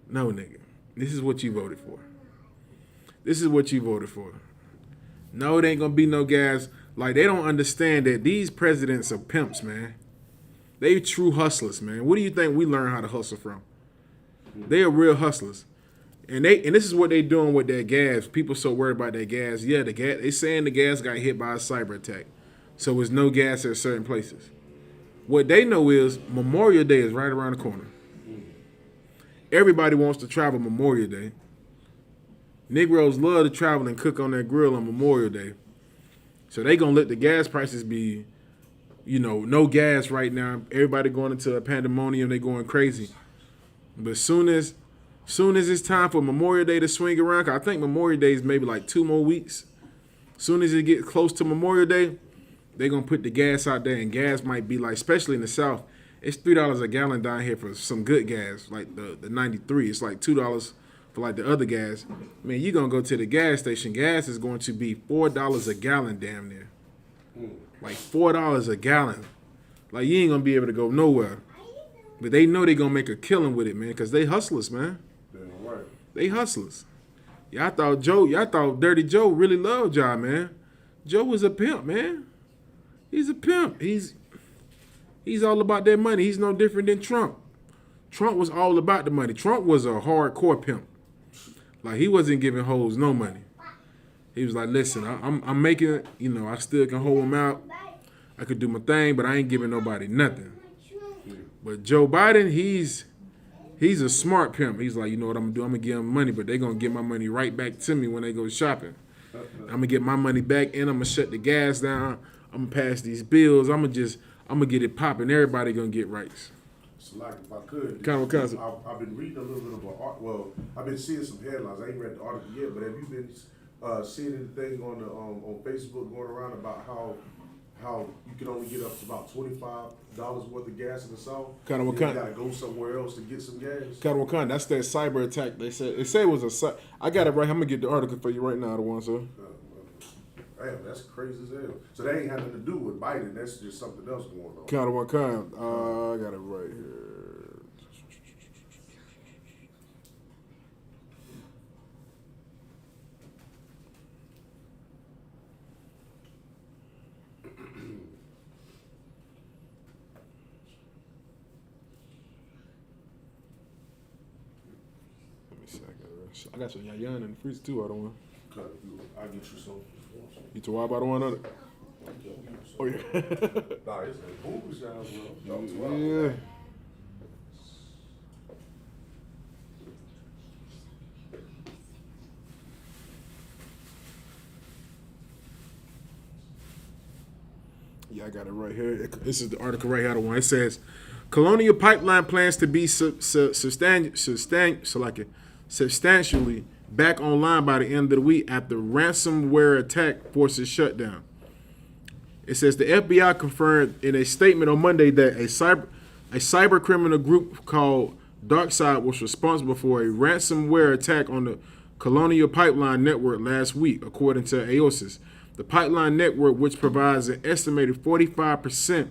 Speaker 9: No, nigga. This is what you voted for. This is what you voted for. No, it ain't gonna be no gas. Like, they don't understand that these presidents are pimps, man. They true hustlers, man. What do you think we learn how to hustle from? They are real hustlers. And this is what they doing with their gas. People so worried about their gas. Yeah, the gas. They saying the gas got hit by a cyber attack. So there's no gas at certain places. What they know is Memorial Day is right around the corner. Everybody wants to travel Memorial Day. Negroes love to travel and cook on their grill on Memorial Day. So they gonna let the gas prices be, you know, no gas right now. Everybody going into a pandemonium, they going crazy. But soon as it's time for Memorial Day to swing around, 'cause I think Memorial Day is maybe like 2 more weeks. Soon as it gets close to Memorial Day, they gonna put the gas out there, and gas might be like, especially in the South, it's $3 a gallon down here for some good gas, like the 93. It's like $2 for like the other gas. Man, you gonna go to the gas station, gas is going to be $4 a gallon damn near. Like $4 a gallon. Like you ain't gonna be able to go nowhere. But they know they gonna make a killing with it, man, because they hustlers, man.
Speaker 2: Right.
Speaker 9: They hustlers. Y'all thought Dirty Joe really loved y'all, man. Joe was a pimp, man. He's a pimp. He's all about that money. He's no different than Trump. Trump was all about the money. Trump was a hardcore pimp. Like, he wasn't giving hoes no money. He was like, listen, I'm making it, you know, I still can hold them out. I could do my thing, but I ain't giving nobody nothing. But Joe Biden, he's a smart pimp. He's like, you know what I'm gonna do? I'm gonna give them money, but they're gonna get my money right back to me when they go shopping. I'm gonna get my money back and I'm gonna shut the gas down. I'm gonna pass these bills. I'm gonna get it popping. Everybody gonna get rights.
Speaker 2: So like, if I could,
Speaker 9: I've
Speaker 2: been reading a little bit about well, I've been seeing some headlines. I ain't read the article yet, but have you been seeing anything on Facebook going around about how you can only get up to about $25 worth of gas in the South?
Speaker 9: Kind of what
Speaker 2: you
Speaker 9: kind?
Speaker 2: Gotta go somewhere else to get some gas.
Speaker 9: Kind of what kind? That's that cyber attack. They said it was a. I got it right. I'm gonna get the article for you right now. The one, sir.
Speaker 2: Damn, that's crazy as hell. So that ain't having to do with Biden. That's just something else going on.
Speaker 9: Kind of what kind? I got it right here. Let me see. I got some yan in the freezer too. I don't want.
Speaker 2: I'll get you some.
Speaker 9: You too wild about the one on it? Oh yeah.
Speaker 2: Nah, it's a booby shot, bro.
Speaker 9: Yeah. Yeah, I got it right here. This is the article right here. The one. It says, Colonial Pipeline plans to be substantially back online by the end of the week after ransomware attack forces shutdown. It says the FBI confirmed in a statement on Monday that a cyber criminal group called DarkSide was responsible for a ransomware attack on the Colonial Pipeline network last week, according to AOSIS. The pipeline network, which provides an estimated 45%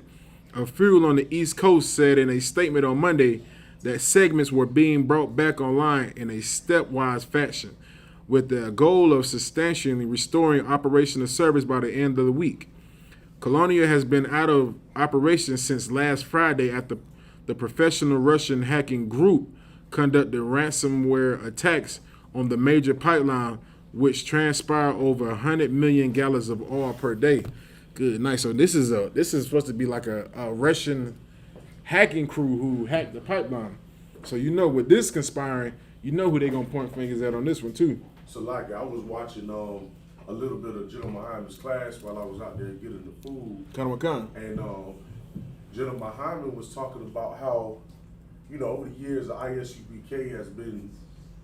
Speaker 9: of fuel on the East Coast, said in a statement on Monday that segments were being brought back online in a stepwise fashion, with the goal of substantially restoring operational service by the end of the week. Colonial has been out of operation since last Friday after the professional Russian hacking group conducted ransomware attacks on the major pipeline, which transpire over 100 million gallons of oil per day. Good night. So this is supposed to be like a Russian hacking crew who hacked the pipeline. So with this conspiring, who they gonna point fingers at on this one too.
Speaker 2: So like I was watching a little bit of General Muhammad's class while I was out there getting the food. And General Muhammad was talking about how, over the years the ISUBK has been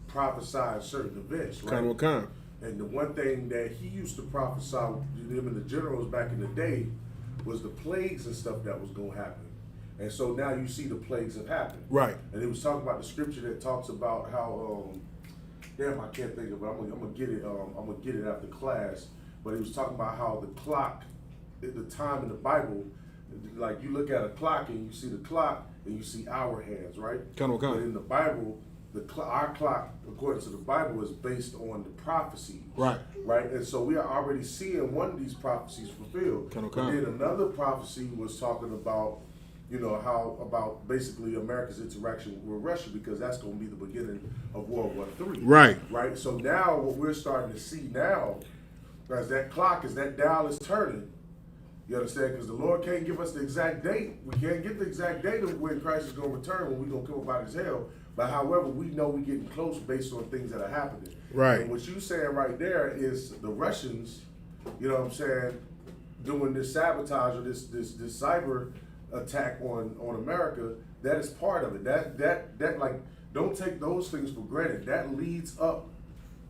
Speaker 2: prophesying certain events, right? And the one thing that he used to prophesy to them and the generals back in the day was the plagues and stuff that was gonna happen. And so now you see the plagues have happened.
Speaker 9: Right.
Speaker 2: And he was talking about the scripture that talks about how damn, I can't think of it. I'm gonna get it. I'm gonna get it after class. But he was talking about how the clock, at the time in the Bible, like you look at a clock and you see the clock and you see hour hands, right? But in the Bible, our clock, according to the Bible, is based on the prophecy.
Speaker 9: Right.
Speaker 2: Right. And so we are already seeing one of these prophecies fulfilled. But then another prophecy was talking about, how about basically America's interaction with Russia, because that's going to be the beginning of World War III.
Speaker 9: Right.
Speaker 2: Right. So now what we're starting to see now, as that clock, as that dial is turning, you understand? Because the Lord can't give us the exact date. We can't get the exact date of when Christ is going to return, when we're going to come about his hell. But however, we know we're getting close based on things that are happening.
Speaker 9: Right.
Speaker 2: And what you're saying right there is the Russians, doing this sabotage or this cyber attack on America. That is part of it. That like, don't take those things for granted. That leads up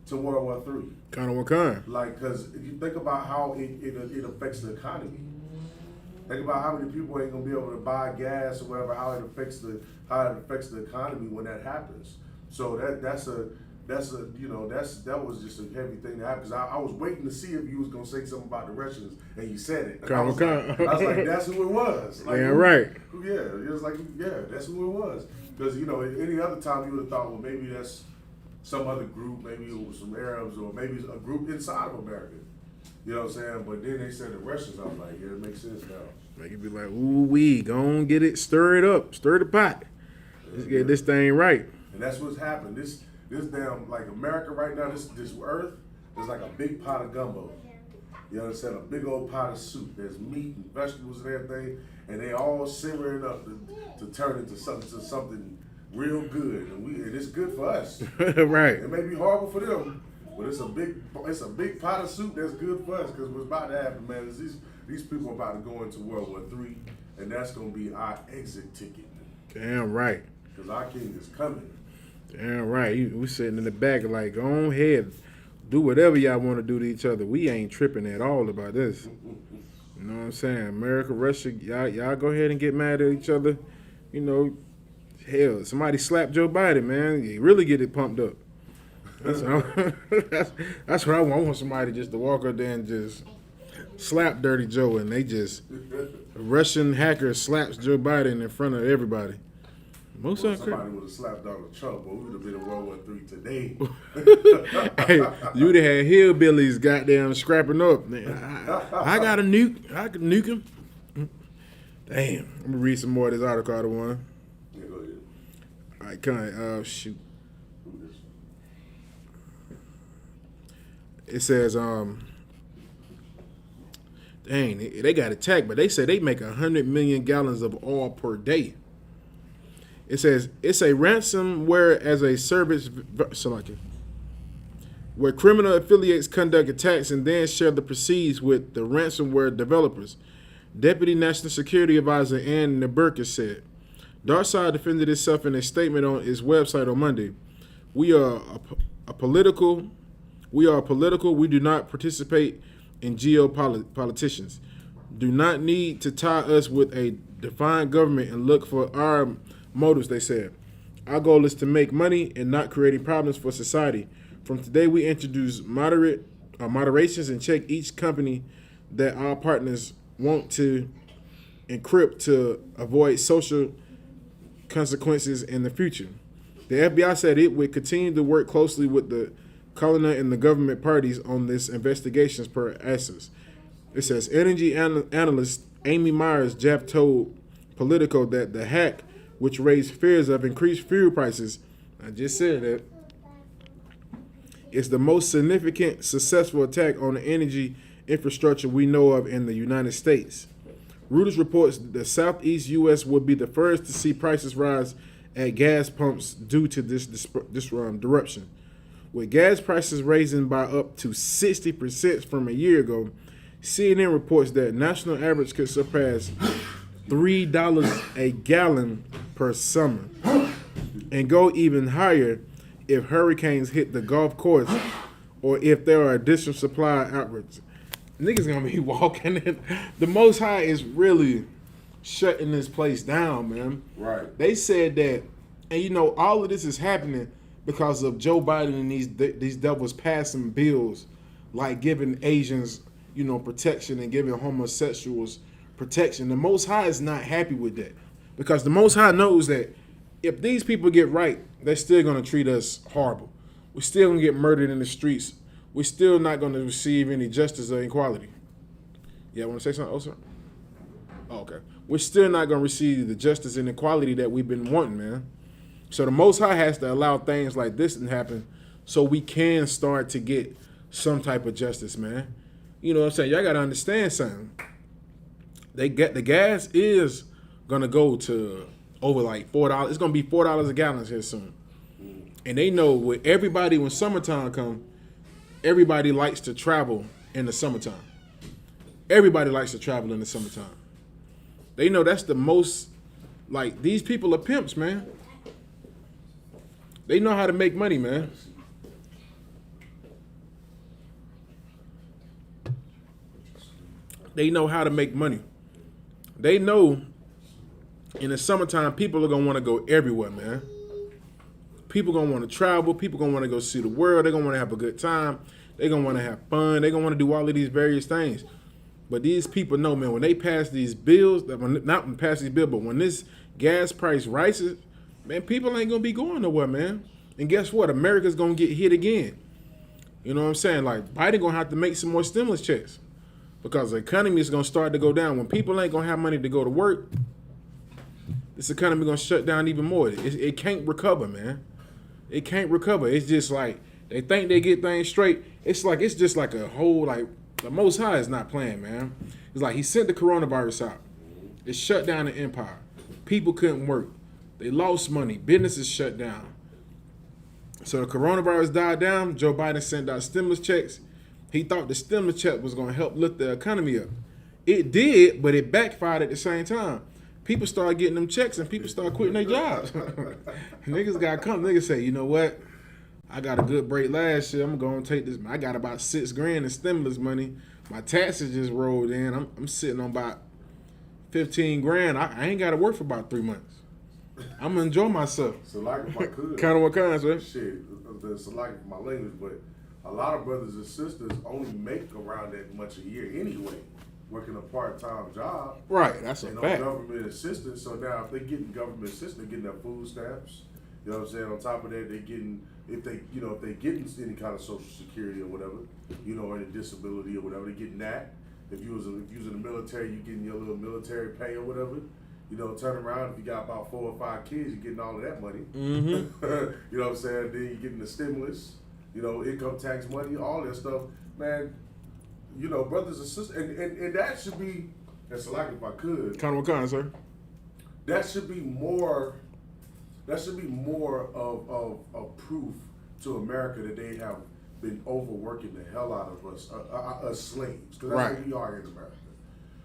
Speaker 2: to World War III. Like, because if you think about how it affects the economy. Think about how many people ain't gonna be able to buy gas or whatever. How it affects the economy when that happens. So that was just a heavy thing to happen. Because I was waiting to see if you was gonna say something about the Russians, and you said it. I was like, that's who it was. Like,
Speaker 9: right.
Speaker 2: Yeah, it was like, that's who it was. Because any other time you would have thought, well, maybe that's some other group, maybe it was some Arabs, or maybe a group inside of America. You know what I'm saying? But then they said the Russians. I was like, yeah, it makes sense now.
Speaker 9: They could be like, ooh wee, go on, get it, stir it up, stir the pot. Let's get this thing right.
Speaker 2: And that's what's happened. This damn, like America right now, this earth is like a big pot of gumbo. You understand? A big old pot of soup. There's meat and vegetables and everything, and they all simmering up to turn into something real good. And it's good for us.
Speaker 9: Right.
Speaker 2: It may be horrible for them, but it's a big pot of soup that's good for us, because what's about to happen, man, is these people are about to go into World War III, and that's going to be our exit ticket.
Speaker 9: Damn right.
Speaker 2: Because our king is coming.
Speaker 9: Damn right. We sitting in the back like, go on ahead, do whatever y'all want to do to each other. We ain't tripping at all about this. You know what I'm saying? America, Russia, y'all go ahead and get mad at each other. Hell, somebody slapped Joe Biden, man. You really get it pumped up. That's what I want. I want somebody just to walk up there and just slap Dirty Joe, and they just a Russian hacker slaps Joe Biden in front of everybody.
Speaker 2: Somebody would have slapped Donald Trump, but we would have been in World War III today.
Speaker 9: Hey, you would have had hillbillies goddamn scrapping up. I got a nuke. I can nuke him. Damn. I'm gonna read some more of this article out of one.
Speaker 2: Yeah, go ahead.
Speaker 9: All right, come on. Shoot. It says, dang, they got attacked, but they said they make 100 million gallons of oil per day. It says it's a ransomware as a service, where criminal affiliates conduct attacks and then share the proceeds with the ransomware developers. Deputy National Security Advisor Ann Neburka said. DarkSide defended itself in a statement on its website on Monday. We are political. We do not participate in geopolitics. Do not need to tie us with a defined government and look for our motives, they said. Our goal is to make money and not creating problems for society. From today, we introduce moderations and check each company that our partners want to encrypt to avoid social consequences in the future. The FBI said it would continue to work closely with the Colonna and the government parties on this investigations per Asus. It says energy analyst Amy Myers-Jeff told Politico that the hack, which raised fears of increased fuel prices, I just said that, It's the most significant successful attack on the energy infrastructure we know of in the United States. Reuters reports the southeast U.S. would be the first to see prices rise at gas pumps due to this disruption. With gas prices raising by up to 60% from a year ago, CNN reports that national average could surpass $3 a gallon per summer and go even higher if hurricanes hit the Gulf Coast or if there are additional supply outlets. Niggas gonna be walking in. The Most High is really shutting this place down, man.
Speaker 2: Right.
Speaker 9: They said that, and you know, all of this is happening because of Joe Biden and these devils passing bills like giving Asians, you know, protection and giving homosexuals protection. The Most High is not happy with that because the Most High knows that if these people get right, they're still gonna treat us horrible. We're still gonna get murdered in the streets. We're still not going to receive any justice or equality. Yeah, want to say something, sir? Oh, okay. We're still not going to receive the justice and equality that we've been wanting, man. So the Most High has to allow things like this to happen so we can start to get some type of justice, man. You know what I'm saying? Y'all got to understand something. The gas is going to go to over like $4. It's going to be $4 a gallon here soon. And they know with everybody, when summertime comes, everybody likes to travel in the summertime. Everybody likes to travel in the summertime. They know that's the most, like, these people are pimps, man. They know how to make money, man. They know how to make money. They know in the summertime, people are going to want to go everywhere, man. People going to want to travel. People going to want to go see the world. They're going to want to have a good time. They're going to want to have fun. They're going to want to do all of these various things. But these people know, man, when they pass these bills, not when pass these bills, but when this gas price rises, man, people ain't going to be going nowhere, man. And guess what? America's going to get hit again. You know what I'm saying? Like, Biden going to have to make some more stimulus checks because the economy is going to start to go down. When people ain't going to have money to go to work, this economy going to shut down even more. It can't recover, man. It can't recover. It's just like they think they get things straight. It's just like a whole, like, the Most High is not playing, man. It's like he sent the coronavirus out. It shut down the empire. People couldn't work. They lost money. Businesses shut down. So the coronavirus died down. Joe Biden sent out stimulus checks. He thought the stimulus check was going to help lift the economy up. It did, but it backfired at the same time. People started getting them checks and people started quitting their jobs. Niggas got to come. Niggas say, you know what? I got a good break last year. I'm going to take this. I got about $6,000 in stimulus money. My taxes just rolled in. I'm sitting on about $15,000. I ain't got to work for about 3 months. I'm going to enjoy myself.
Speaker 2: So like if I could.
Speaker 9: Kind of what kind, sir?
Speaker 2: Shit, it's like my language, but a lot of brothers and sisters only make around that much a year anyway. Working a part-time job.
Speaker 9: Right, that's a fact.
Speaker 2: Government assistance. So now if they getting government assistance, they're getting their food stamps. You know what I'm saying? On top of that, they getting, if they getting any kind of social security or whatever, or any disability or whatever, they getting that. If you was in the military, you getting your little military pay or whatever. Turn around, if you got about 4 or 5 kids, you're getting all of that money. Mm-hmm. You know what I'm saying? Then you're getting the stimulus, income tax money, all that stuff. Man, brothers and sisters, and that should be, that's like if I could.
Speaker 9: Kind of what kind, sir?
Speaker 2: That should be more of proof to America that they have been overworking the hell out of us slaves, because that's what we are in America.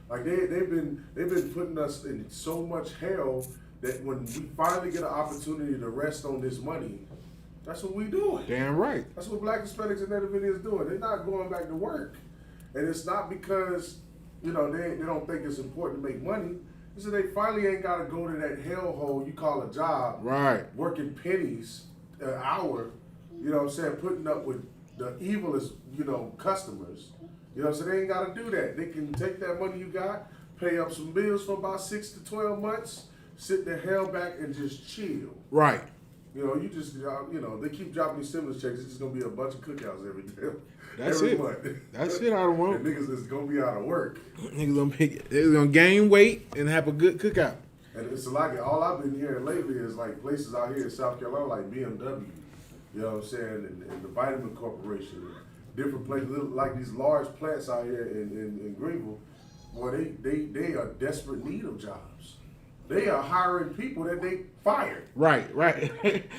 Speaker 2: Like they've been putting us in so much hell that when we finally get an opportunity to rest on this money, that's what we doing.
Speaker 9: Damn right.
Speaker 2: That's what Black Hispanics and Native Indians doing. They're not going back to work, and it's not because they don't think it's important to make money. It's that they finally ain't got to go to that hellhole you call a job,
Speaker 9: right?
Speaker 2: Working pennies an hour, you know what I'm saying, putting up with the evilest, customers. You know what I'm saying? They ain't got to do that. They can take that money you got, pay up some bills for about 6 to 12 months, sit the hell back and just chill.
Speaker 9: Right.
Speaker 2: They keep dropping these stimulus checks. It's just going to be a bunch of cookouts every day.
Speaker 9: That's
Speaker 2: every
Speaker 9: it.
Speaker 2: month.
Speaker 9: That's it I don't want.
Speaker 2: And niggas is going to be out of work.
Speaker 9: Niggas going to gain weight and have a good cookout.
Speaker 2: And it's like all I've been hearing lately is like places out here in South Carolina like BMW. You know what I'm saying? And the Vitamin Corporation, and different places, like these large plants out here in Greenville, boy, they are desperate need of jobs. They are hiring people that they fired.
Speaker 9: Right.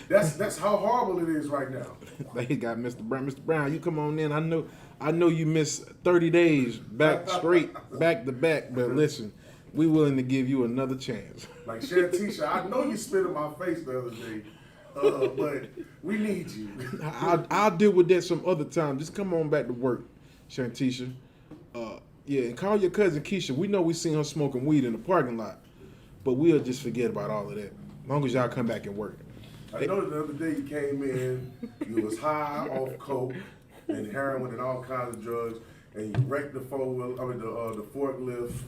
Speaker 2: That's how horrible it is right now.
Speaker 9: They got Mr. Brown. Mr. Brown, you come on in. I know you missed 30 days back to back, but listen, we willing to give you another chance.
Speaker 2: Like Shantisha, I know you spit in my face the other day, but we need you.
Speaker 9: I'll deal with that some other time. Just come on back to work, Shantisha. Yeah, and call your cousin Keisha. We know we seen her smoking weed in the parking lot, but we'll just forget about all of that. As long as y'all come back and work.
Speaker 2: I know the other day you came in, you was high off coke and heroin and all kinds of drugs, and you wrecked the the forklift,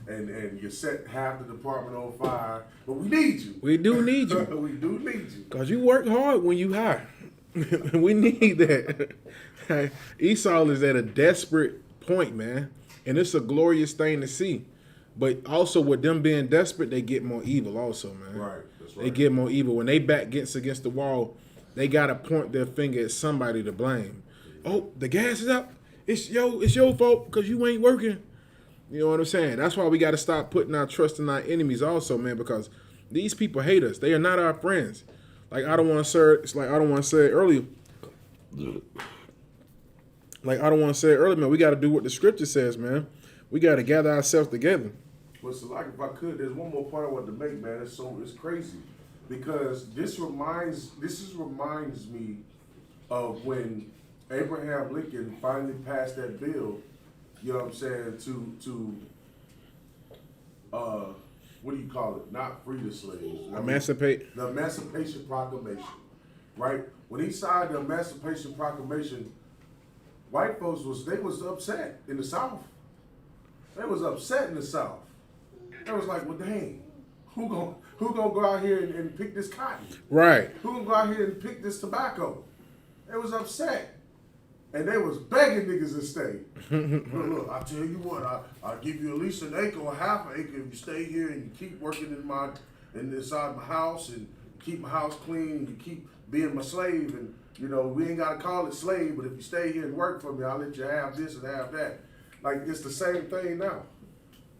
Speaker 2: and you set half the department on fire. But we need you.
Speaker 9: We do need you.
Speaker 2: We do need you.
Speaker 9: Cause you work hard when you high. We need that. Esau is at a desperate point, man, and it's a glorious thing to see. But also with them being desperate, they get more evil also, man.
Speaker 2: Right. That's right.
Speaker 9: They get more evil. When they back against the wall, they gotta point their finger at somebody to blame. Oh, the gas is out. It's your fault because you ain't working. You know what I'm saying? That's why we gotta stop putting our trust in our enemies also, man, because these people hate us. They are not our friends. Like I don't want to say it earlier. Man, we gotta do what the scripture says, man. We gotta gather ourselves together.
Speaker 2: Well, so like if I could, there's one more point I want to make, man. It's crazy because this reminds me of when Abraham Lincoln finally passed that bill. You know what I'm saying? To what do you call it? Not free the slaves.
Speaker 9: Emancipate.
Speaker 2: The Emancipation Proclamation, right? When he signed the Emancipation Proclamation, white folks was upset in the South. They was upset in the South. They was like, well, dang, who gonna go out here and pick this cotton?
Speaker 9: Right.
Speaker 2: Who gonna go out here and pick this tobacco? They was upset. And they was begging niggas to stay. Look, I tell you what, I'll give you at least an acre or half an acre if you stay here and you keep working inside my house and keep my house clean and you keep being my slave. And, you know, we ain't got to call it slave, but if you stay here and work for me, I'll let you have this and have that. Like, it's the same thing now.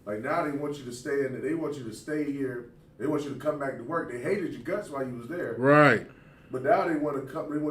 Speaker 2: Like, now they want you to stay in there. They want you to stay here. They want you to come back to work. They hated your guts while you was there.
Speaker 9: Right.
Speaker 2: But now they want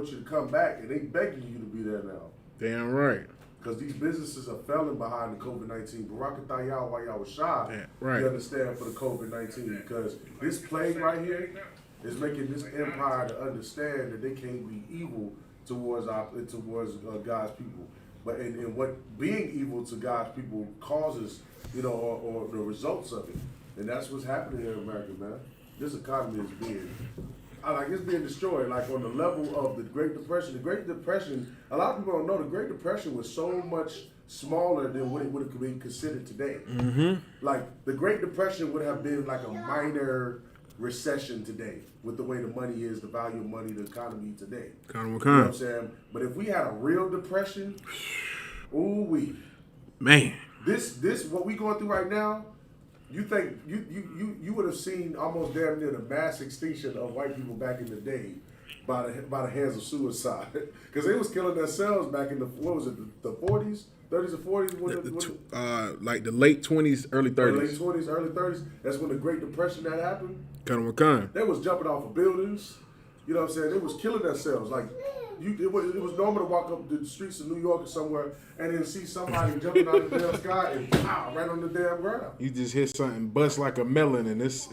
Speaker 2: you to come back, and they begging you to be there now.
Speaker 9: Damn right.
Speaker 2: Because these businesses are failing behind the COVID-19. Barakathon y'all while y'all was shy.
Speaker 9: Yeah, right.
Speaker 2: You understand, for the COVID-19. Because this plague right here is making this empire to understand that they can't be evil towards God's people. But and what being evil to God's people causes, you know, or the results of it. And that's what's happening here in America, man. This economy is it's being destroyed, like on the level of the Great Depression. The Great Depression, a lot of people don't know, the Great Depression was so much smaller than what it would have been considered today.
Speaker 9: Mm-hmm.
Speaker 2: Like, the Great Depression would have been like a minor recession today with the way the money is, the value of money, the economy today. You know what I'm saying? But if we had a real depression,
Speaker 9: man.
Speaker 2: This what we going through right now, you think you would have seen almost damn near the mass extinction of white people back in the day by the hands of suicide, because they was killing themselves back in the 40s, 30s or 40s?
Speaker 9: Like the late 20s, early 30s.
Speaker 2: Late 20s, early 30s. That's when the Great Depression that happened.
Speaker 9: Kind.
Speaker 2: They was jumping off of buildings. You know what I'm saying? They was killing themselves. Like, it was normal to walk up the streets of New York or somewhere and then see somebody jumping out of the damn sky and pow, right on the damn ground.
Speaker 9: You just hit something bust like a melon, and it's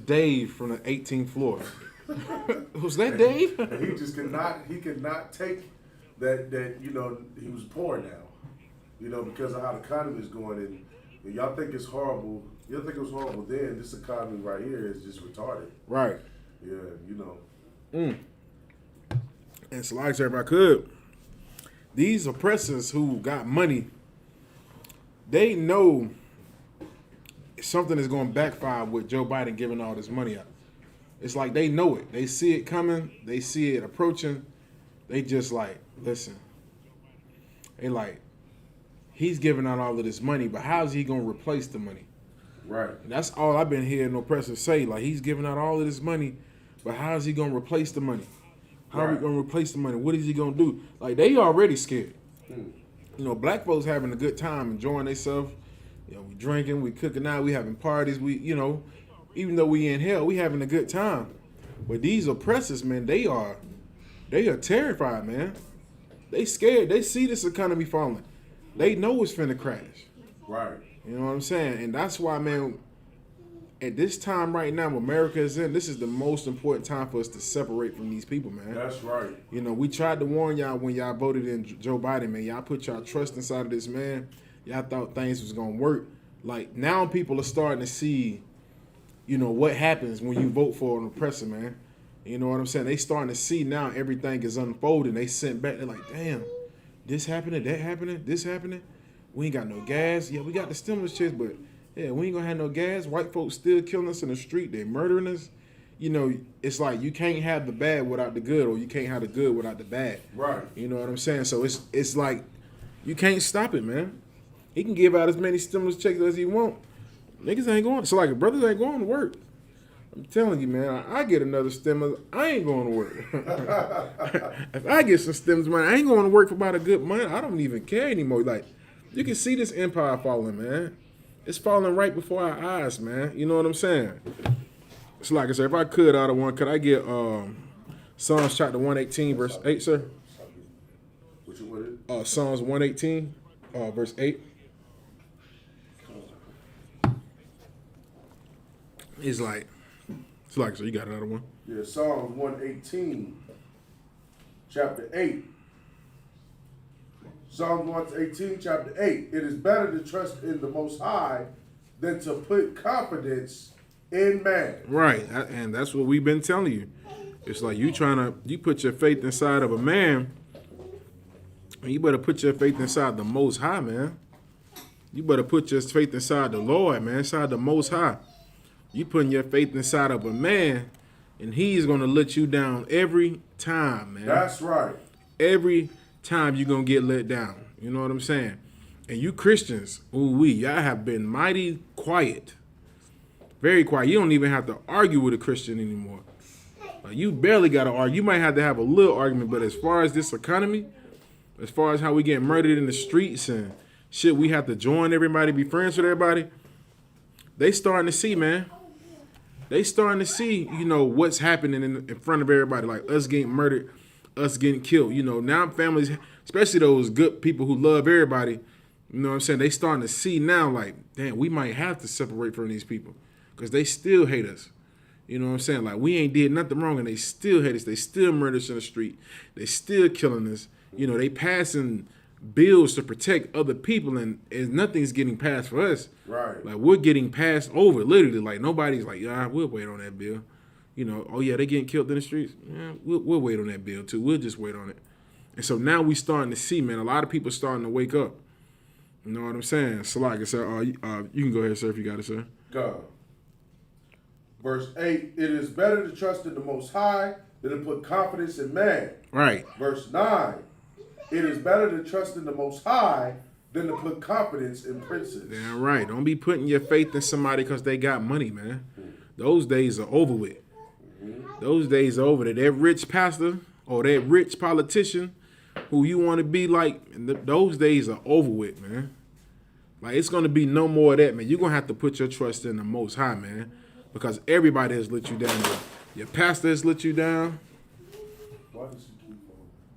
Speaker 9: Dave from the 18th floor. Was that Dave?
Speaker 2: And he just could not take that you know, he was poor now. You know, because of how the economy is going, and y'all think it's horrible. You think it was horrible then. This economy right here is just retarded.
Speaker 9: Right.
Speaker 2: Yeah, you know.
Speaker 9: And so, like, if I could, these oppressors who got money, they know something is going to backfire with Joe Biden giving all this money out. It's like they know it. They see it coming. They see it approaching. They just like, listen. They like, he's giving out all of this money, but how's he going to replace the money?
Speaker 2: Right.
Speaker 9: And that's all I've been hearing oppressors say. Like, he's giving out all of this money, but how's he going to replace the money? How are we gonna replace the money? What is he gonna do? Like, they already scared. You know, black folks having a good time, enjoying themselves. You know, we drinking, we cooking out, we having parties. We, you know, even though we in hell, we having a good time. But these oppressors, man, they are terrified, man. They scared. They see this economy falling. They know it's finna crash.
Speaker 2: Right.
Speaker 9: You know what I'm saying? And that's why, man, at this time right now, America is in, this is the most important time for us to separate from these people, man.
Speaker 2: That's right.
Speaker 9: You know, we tried to warn y'all when y'all voted in Joe Biden, man. Y'all put y'all trust inside of this man. Y'all thought things was gonna work. Like, now people are starting to see, you know, what happens when you vote for an oppressor, man. You know what I'm saying? They starting to see now everything is unfolding. They sent back, they're like, damn, this happening, that happening, this happening. We ain't got no gas. Yeah, we got the stimulus checks, but yeah, we ain't gonna have no gas. White folks still killing us in the street. They murdering us. You know, it's like you can't have the bad without the good, or you can't have the good without the bad.
Speaker 2: Right.
Speaker 9: You know what I'm saying? So it's like you can't stop it, man. He can give out as many stimulus checks as he want. Niggas ain't going. So like, brothers ain't going to work. I'm telling you, man, I get another stimulus, I ain't going to work. If I get some stimulus money, I ain't going to work for about a good month. I don't even care anymore. Like, you can see this empire falling, man. It's falling right before our eyes, man. You know what I'm saying? It's like I said, if I could, out of one, could I get Psalms chapter 118, verse 8, sir? Psalms 118, verse 8. It's like, so you got another one?
Speaker 2: Yeah, Psalms 118, chapter 8. Psalms 118, chapter 8. It is better to trust in the Most High than to put confidence in man.
Speaker 9: Right, and that's what we've been telling you. It's like you put your faith inside of a man, and you better put your faith inside the Most High, man. You better put your faith inside the Lord, man, inside the Most High. You putting your faith inside of a man, and he's going to let you down every time, man.
Speaker 2: That's right.
Speaker 9: Every time you're going to get let down. You know what I'm saying? And you Christians, y'all have been mighty quiet. Very quiet. You don't even have to argue with a Christian anymore. Like, you barely got to argue. You might have to have a little argument, but as far as this economy, as far as how we get murdered in the streets and shit, we have to join everybody, be friends with everybody, they starting to see, man. They starting to see, you know, what's happening in front of everybody, like us getting murdered, us getting killed. You know, now families, especially those good people who love everybody, you know what I'm saying, they starting to see now, like, damn, we might have to separate from these people because they still hate us. You know what I'm saying? Like, we ain't did nothing wrong and they still hate us. They still murder us in the street. They still killing us. You know, they passing bills to protect other people and nothing's getting passed for us.
Speaker 2: Right.
Speaker 9: Like, we're getting passed over, literally. Like, nobody's like, yeah, we'll wait on that bill. You know, oh yeah, they getting killed in the streets. Yeah, we'll wait on that bill too. We'll just wait on it. And so now we starting to see, man, a lot of people starting to wake up. You know what I'm saying? So like I said, you can go ahead, sir, if you got it, sir.
Speaker 2: Go. Verse 8, it is better to trust in the Most High than to put confidence in man.
Speaker 9: Right.
Speaker 2: Verse 9, it is better to trust in the Most High than to put confidence in princes.
Speaker 9: Damn right. Don't be putting your faith in somebody because they got money, man. Those days are over with. Those days are over. That rich pastor or that rich politician who you want to be like, those days are over with, man. Like, it's going to be no more of that, man. You're going to have to put your trust in the Most High, man, because everybody has let you down. Your pastor has let you down.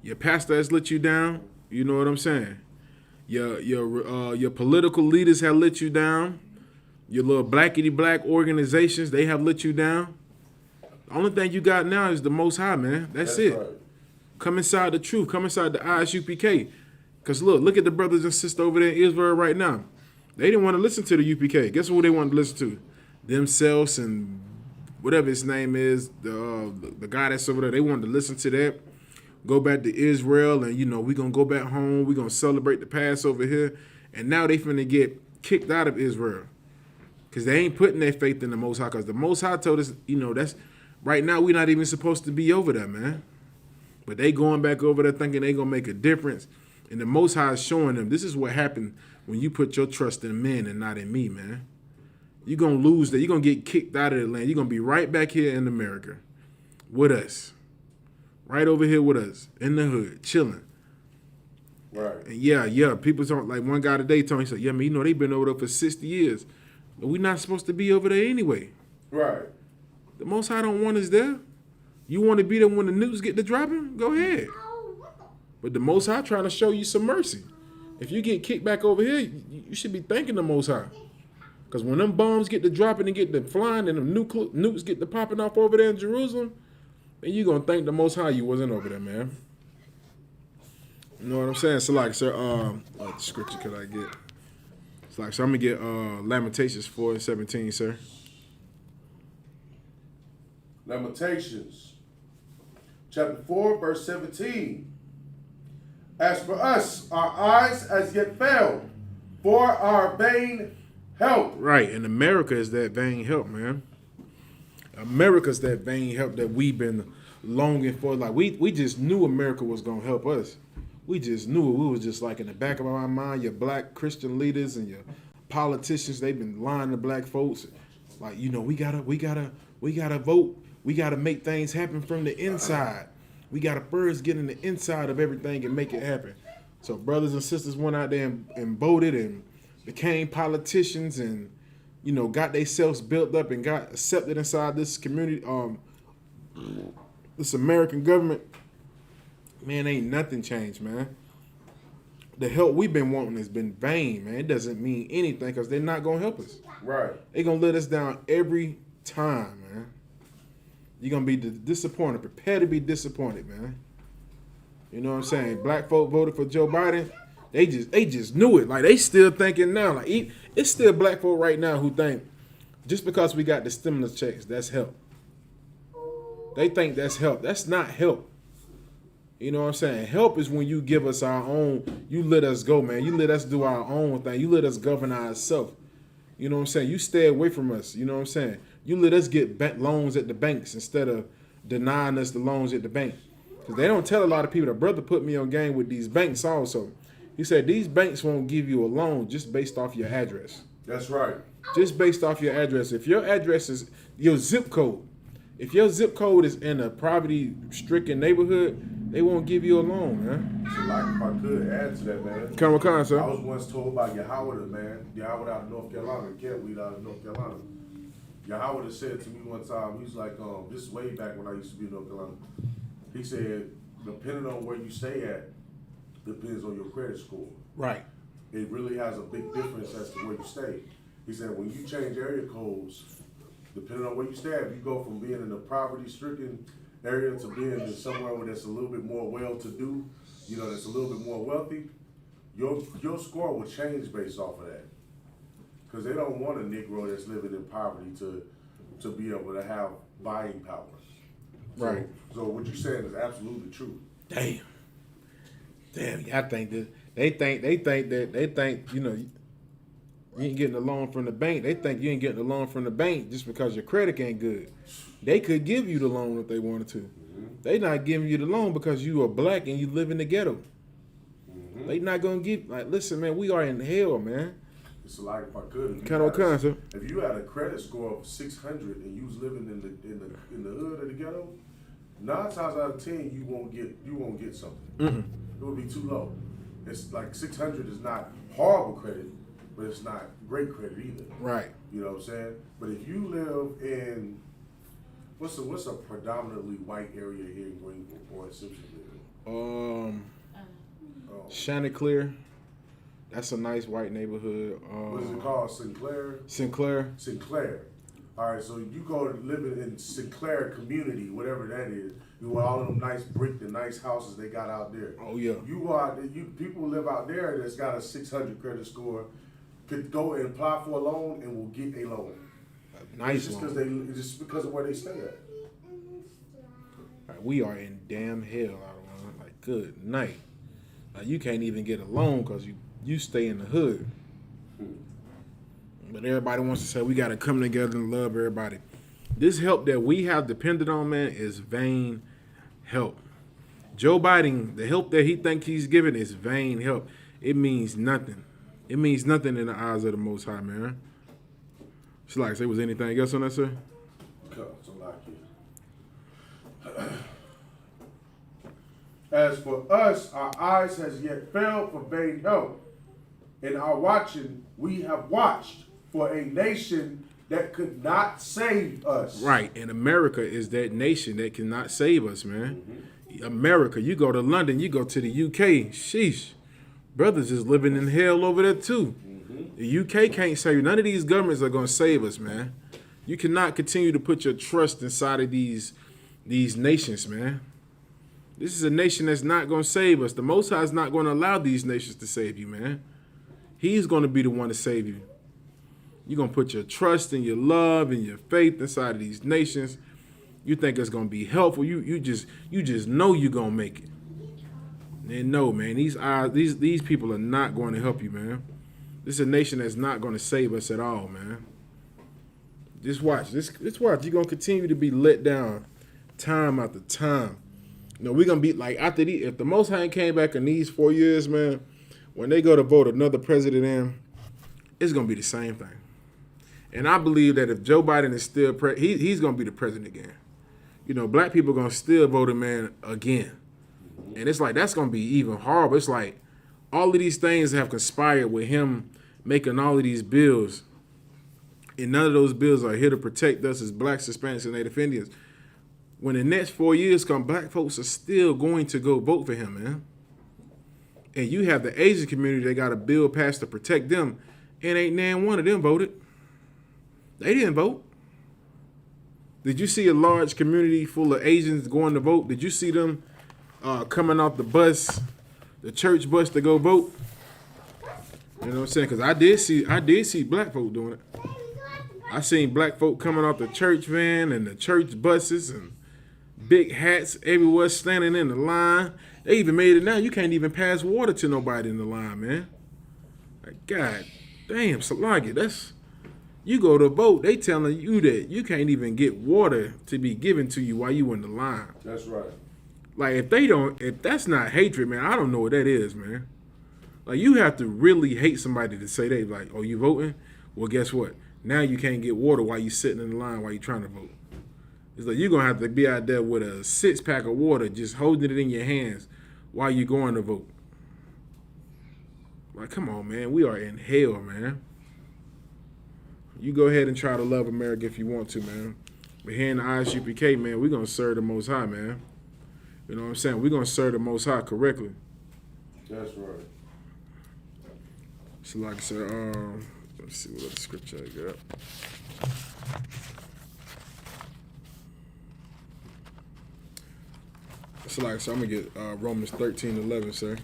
Speaker 9: Your pastor has let you down. You know what I'm saying? Your political leaders have let you down. Your little blackity-black organizations, they have let you down. The only thing you got now is the Most High, man. That's it. Right. Come inside the truth. Come inside the ISUPK. Because look at the brothers and sisters over there in Israel right now. They didn't want to listen to the UPK. Guess who they wanted to listen to? Themselves and whatever his name is, the guy that's over there. They wanted to listen to that. Go back to Israel and, you know, we're going to go back home. We're going to celebrate the Passover here. And now they finna get kicked out of Israel. Because they ain't putting their faith in the Most High. Because the Most High told us, you know, that's right now we're not even supposed to be over there, man. But they going back over there thinking they going to make a difference. And the Most High is showing them this is what happened when you put your trust in men and not in me, man. You're going to lose that. You're going to get kicked out of the land. You're going to be right back here in America with us. right over here with us in the hood, chilling.
Speaker 2: Right.
Speaker 9: And yeah, people talk, like one guy today told me, he said, yeah, man, you know, they've been over there for 60 years. But we're not supposed to be over there anyway.
Speaker 2: Right.
Speaker 9: The Most High don't want us there. You want to be there when the nukes get to dropping? Go ahead. But the Most High trying to show you some mercy. If you get kicked back over here, you should be thanking the Most High. Because when them bombs get to dropping and get to flying and the nukes get to popping off over there in Jerusalem, then you going to thank the Most High you wasn't over there, man. You know what I'm saying? So like, sir, what scripture could I get? It's like, so I'm going to get Lamentations 4:17, sir.
Speaker 2: Lamentations, chapter 4, verse 17. As for us, our eyes as yet failed, for our vain help.
Speaker 9: Right, and America is that vain help, man. America's that vain help that we've been longing for. Like, we just knew America was going to help us. We just knew it. We was just like in the back of our mind, your black Christian leaders and your politicians, they've been lying to black folks. Like, you know, we gotta vote. We gotta make things happen from the inside. We gotta first get in the inside of everything and make it happen. So brothers and sisters went out there and voted and became politicians and, you know, got themselves built up and got accepted inside this community, this American government. Man, ain't nothing changed, man. The help we've been wanting has been vain, man. It doesn't mean anything because they're not going to help us.
Speaker 2: Right.
Speaker 9: They're going to let us down every time, man. You're going to be disappointed. Prepare to be disappointed, man. You know what I'm saying? Black folk voted for Joe Biden. They just knew it. Like, they still thinking now. Like, it's still black folk right now who think just because we got the stimulus checks, that's help. They think that's help. That's not help. You know what I'm saying? Help is when you give us our own, you let us go, man. You let us do our own thing. You let us govern ourselves. You know what I'm saying? You stay away from us. You know what I'm saying? You let us get loans at the banks instead of denying us the loans at the bank. Because they don't tell a lot of people. The brother put me on game with these banks also. He said these banks won't give you a loan just based off your address.
Speaker 2: That's right.
Speaker 9: Just based off your address. If your address is your zip code, if your zip code is in a poverty-stricken neighborhood, they won't give you a loan, man.
Speaker 2: So like, if I could add to that, man.
Speaker 9: Come on, sir.
Speaker 2: I was once told by Yahweh, man. Yahweh out of North Carolina, Kentweed out of North Carolina. Yahweh said to me one time, he was like, this is way back when I used to be in North Carolina. He said, depending on where you stay at, depends on your credit score.
Speaker 9: Right.
Speaker 2: It really has a big difference as to where you stay. He said, when you change area codes, depending on where you stay, if you go from being in a poverty-stricken area to being in somewhere where that's a little bit more well-to-do, you know, that's a little bit more wealthy, your score will change based off of that. Because they don't want a Negro that's living in poverty to be able to have buying power.
Speaker 9: Right.
Speaker 2: So what you're saying is absolutely true.
Speaker 9: Damn, I think that they think, you know, you ain't getting a loan from the bank. They think you ain't getting a loan from the bank just because your credit ain't good. They could give you the loan if they wanted to. Mm-hmm. They not giving you the loan because you are black and you live in the ghetto. Mm-hmm. They not gonna give. Like, listen, man, we are in hell, man.
Speaker 2: It's like, if I could, if you had a credit score of 600 and you was living in the hood of the ghetto, 9 times out of 10 you won't get something. Mm-hmm. It would be too low. It's like 600 is not horrible credit, but it's not great credit either.
Speaker 9: Right.
Speaker 2: You know what I'm saying? But if you live in what's a predominantly white area here in Greenville or in Simpsonville?
Speaker 9: Chanticleer. That's a nice white neighborhood.
Speaker 2: What is it called? Sinclair?
Speaker 9: Sinclair.
Speaker 2: All right, so you go to living in Sinclair community, whatever that is. You want all of them nice brick, the nice houses they got out there.
Speaker 9: Oh yeah.
Speaker 2: You go out there, people live out there that's got a 600 credit score, could go and apply for a loan and will get a loan.
Speaker 9: Nice
Speaker 2: loan. Just because of where they stay at.
Speaker 9: Right, we are in damn hell out of one. Like, good night. Like, you can't even get a loan because you stay in the hood. But everybody wants to say we got to come together and love everybody. This help that we have depended on, man, is vain help. Joe Biden, the help that he thinks he's giving is vain help. It means nothing. It means nothing in the eyes of the Most High, man. Should like say, was anything else on that, sir?
Speaker 12: As for us, our eyes has yet failed for vain help. In our watching, we have watched for a nation that could not save us.
Speaker 9: Right, and America is that nation that cannot save us, man. America, you go to London, you go to the UK, sheesh. Brothers is living in hell over there too. The UK can't save you. None of these governments are going to save us, man. You cannot continue to put your trust inside of these nations, man. This is a nation that's not going to save us. The Most High is not going to allow these nations to save you, man. He's going to be the one to save you. You're going to put your trust and your love and your faith inside of these nations. You think it's going to be helpful. You just know you're going to make it. And no, man, these people are not going to help you, man. This is a nation that's not going to save us at all, man. Just watch. Just watch. You're going to continue to be let down time after time. You know, we're going to be like, after if the Most High came back in these 4 years, man, when they go to vote another president in, it's going to be the same thing. And I believe that if Joe Biden is still he's going to be the president again. You know, black people are going to still vote him in again. And it's like, that's going to be even horrible. It's like all of these things have conspired with him making all of these bills. And none of those bills are here to protect us as blacks, Hispanics, and Native Indians. When the next 4 years come, black folks are still going to go vote for him, man. And you have the Asian community, they got a bill passed to protect them, and ain't nan one of them voted. They didn't vote. Did you see a large community full of Asians going to vote? Did you see them coming off the bus, the church bus, to go vote? You know what I'm saying? Because I did see black folk doing it. I seen black folk coming off the church van and the church buses and big hats everywhere, standing in the line. They even made it now. You can't even pass water to nobody in the line, man. Like, God damn, Salagi, that's... You go to vote, they telling you that you can't even get water to be given to you while you in the line.
Speaker 12: That's right.
Speaker 9: Like, if that's not hatred, man, I don't know what that is, man. Like, you have to really hate somebody to say that, like, oh, you voting? Well, guess what? Now you can't get water while you sitting in the line while you trying to vote. It's like you're going to have to be out there with a 6-pack of water, just holding it in your hands while you're going to vote. Like, come on, man. We are in hell, man. You go ahead and try to love America if you want to, man. But here in the ISUPK, man, we're going to serve the Most High, man. You know what I'm saying? We're going to serve the Most High correctly.
Speaker 12: That's right.
Speaker 9: So like I said, let's see what other scripture I got. So like I said, I'm going to get Romans 13:11, sir.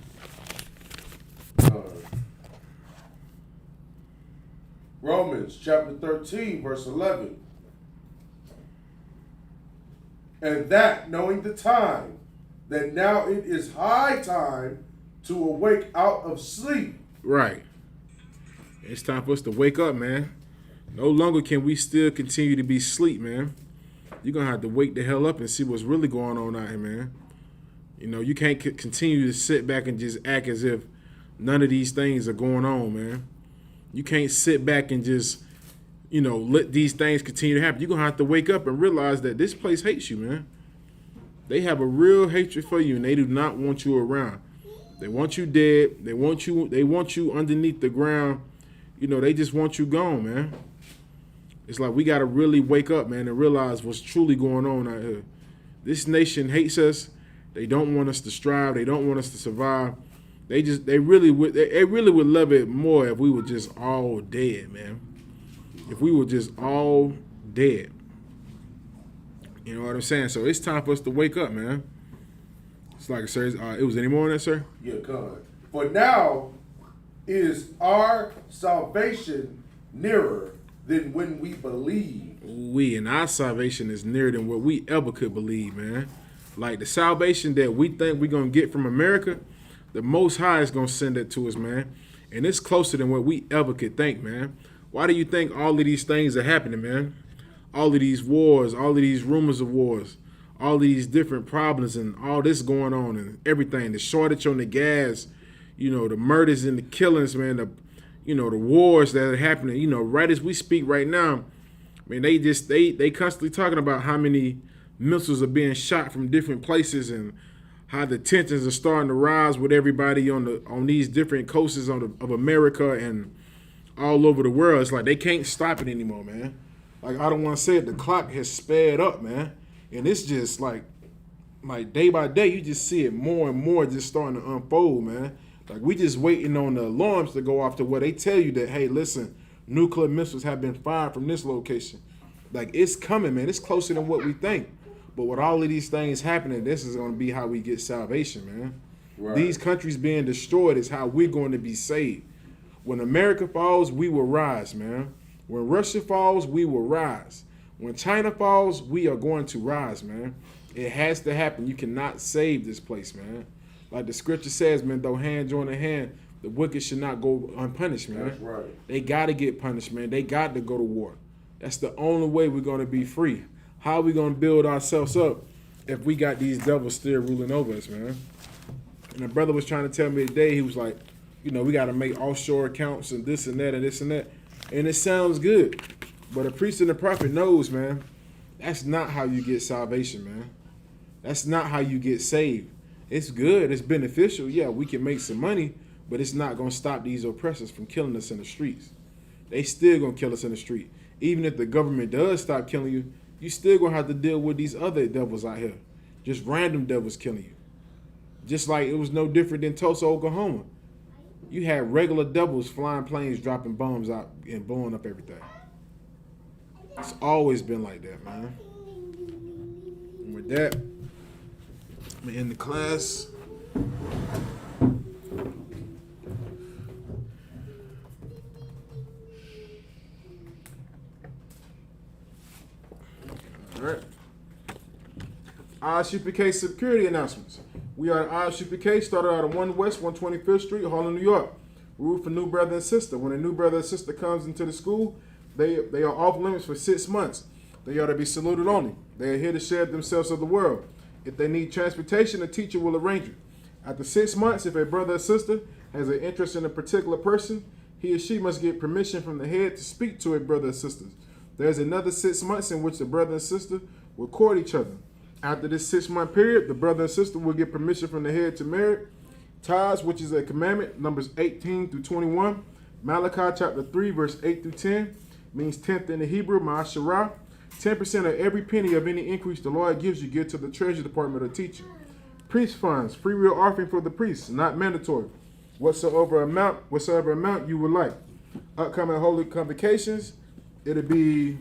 Speaker 12: Romans chapter 13, verse 11. And that, knowing the time, that now it is high time to awake out of sleep.
Speaker 9: Right. It's time for us to wake up, man. No longer can we still continue to be asleep, man. You're going to have to wake the hell up and see what's really going on out here, man. You know, you can't continue to sit back and just act as if none of these things are going on, man. You can't sit back and just, you know, let these things continue to happen. You're going to have to wake up and realize that this place hates you, man. They have a real hatred for you, and they do not want you around. They want you dead. They want you underneath the ground. You know, they just want you gone, man. It's like we got to really wake up, man, and realize what's truly going on out here. This nation hates us. They don't want us to strive. They don't want us to survive. They really would love it more if we were just all dead, man. If we were just all dead. You know what I'm saying? So it's time for us to wake up, man. It's like, sir, it was any more on that, sir?
Speaker 12: Yeah, God. For now is our salvation nearer than when we believe.
Speaker 9: And our salvation is nearer than what we ever could believe, man. Like the salvation that we think we're going to get from America, the Most High is going to send it to us, man. And it's closer than what we ever could think, man. Why do you think all of these things are happening, man? All of these wars, all of these rumors of wars, all of these different problems and all this going on and everything, the shortage on the gas, you know, the murders and the killings, man, the wars that are happening, you know, right as we speak right now. I mean, they constantly talking about how many missiles are being shot from different places and how the tensions are starting to rise with everybody on these different coasts of America and all over the world. It's like they can't stop it anymore, man. Like, I don't want to say it, the clock has sped up, man. And it's just like day by day, you just see it more and more just starting to unfold, man. Like, we just waiting on the alarms to go off to where they tell you that, hey, listen, nuclear missiles have been fired from this location. Like, it's coming, man. It's closer than what we think. But with all of these things happening, this is going to be how we get salvation, man. Right. These countries being destroyed is how we're going to be saved. When America falls, we will rise, man. When Russia falls, we will rise. When China falls, we are going to rise, man. It has to happen. You cannot save this place, man. Like the scripture says, man, though hand join in hand, the wicked should not go unpunished, man. That's right. They got to get punished, man. They got to go to war. That's the only way we're going to be free. How are we going to build ourselves up if we got these devils still ruling over us, man? And the brother was trying to tell me today, he was like, you know, we got to make offshore accounts and this and that and this and that. And it sounds good. But a priest and a prophet knows, man, that's not how you get salvation, man. That's not how you get saved. It's good. It's beneficial. Yeah, we can make some money, but it's not going to stop these oppressors from killing us in the streets. They still going to kill us in the street. Even if the government does stop killing you, you still going to have to deal with these other devils out here. Just random devils killing you. Just like it was no different than Tulsa, Oklahoma. You had regular devils flying planes, dropping bombs out and blowing up everything. It's always been like that, man. And with that, I'm going to end the class. All right. UPK security announcements. We are at UPK, started out at 1 West 125th Street, Harlem, New York. Rule for new brother and sister. When a new brother and sister comes into the school, they are off limits for 6 months. They are to be saluted only. They are here to share themselves of the world. If they need transportation, a teacher will arrange it. After 6 months, if a brother or sister has an interest in a particular person, he or she must get permission from the head to speak to a brother or sister. There's another 6 months in which the brother and sister will court each other. After this 6 month period, the brother and sister will get permission from the head to marry. Tithes, which is a commandment, Numbers 18 through 21. Malachi chapter 3, verse 8 through 10, means tenth in the Hebrew, ma'asharah. 10% of every penny of any increase the Lord gives you give to the treasury department or teacher. Priest funds, free will offering for the priests, not mandatory. Whatsoever amount you would like. Upcoming holy convocations, it'll be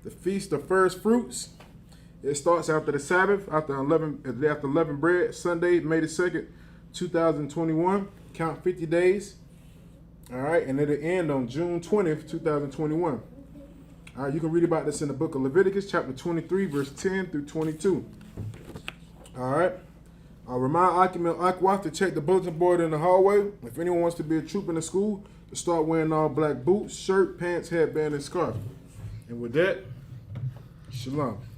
Speaker 9: the Feast of First Fruits. It starts after the Sabbath, after 11 bread, Sunday, May the 2nd, 2021. Count 50 days. All right, and it'll end on June 20th, 2021. All right, you can read about this in the book of Leviticus, chapter 23, verse 10 through 22. All right. I'll remind Occupant Aquaf to check the bulletin board in the hallway. If anyone wants to be a troop in the school, to start wearing all black boots, shirt, pants, headband, and scarf. And with that, shalom.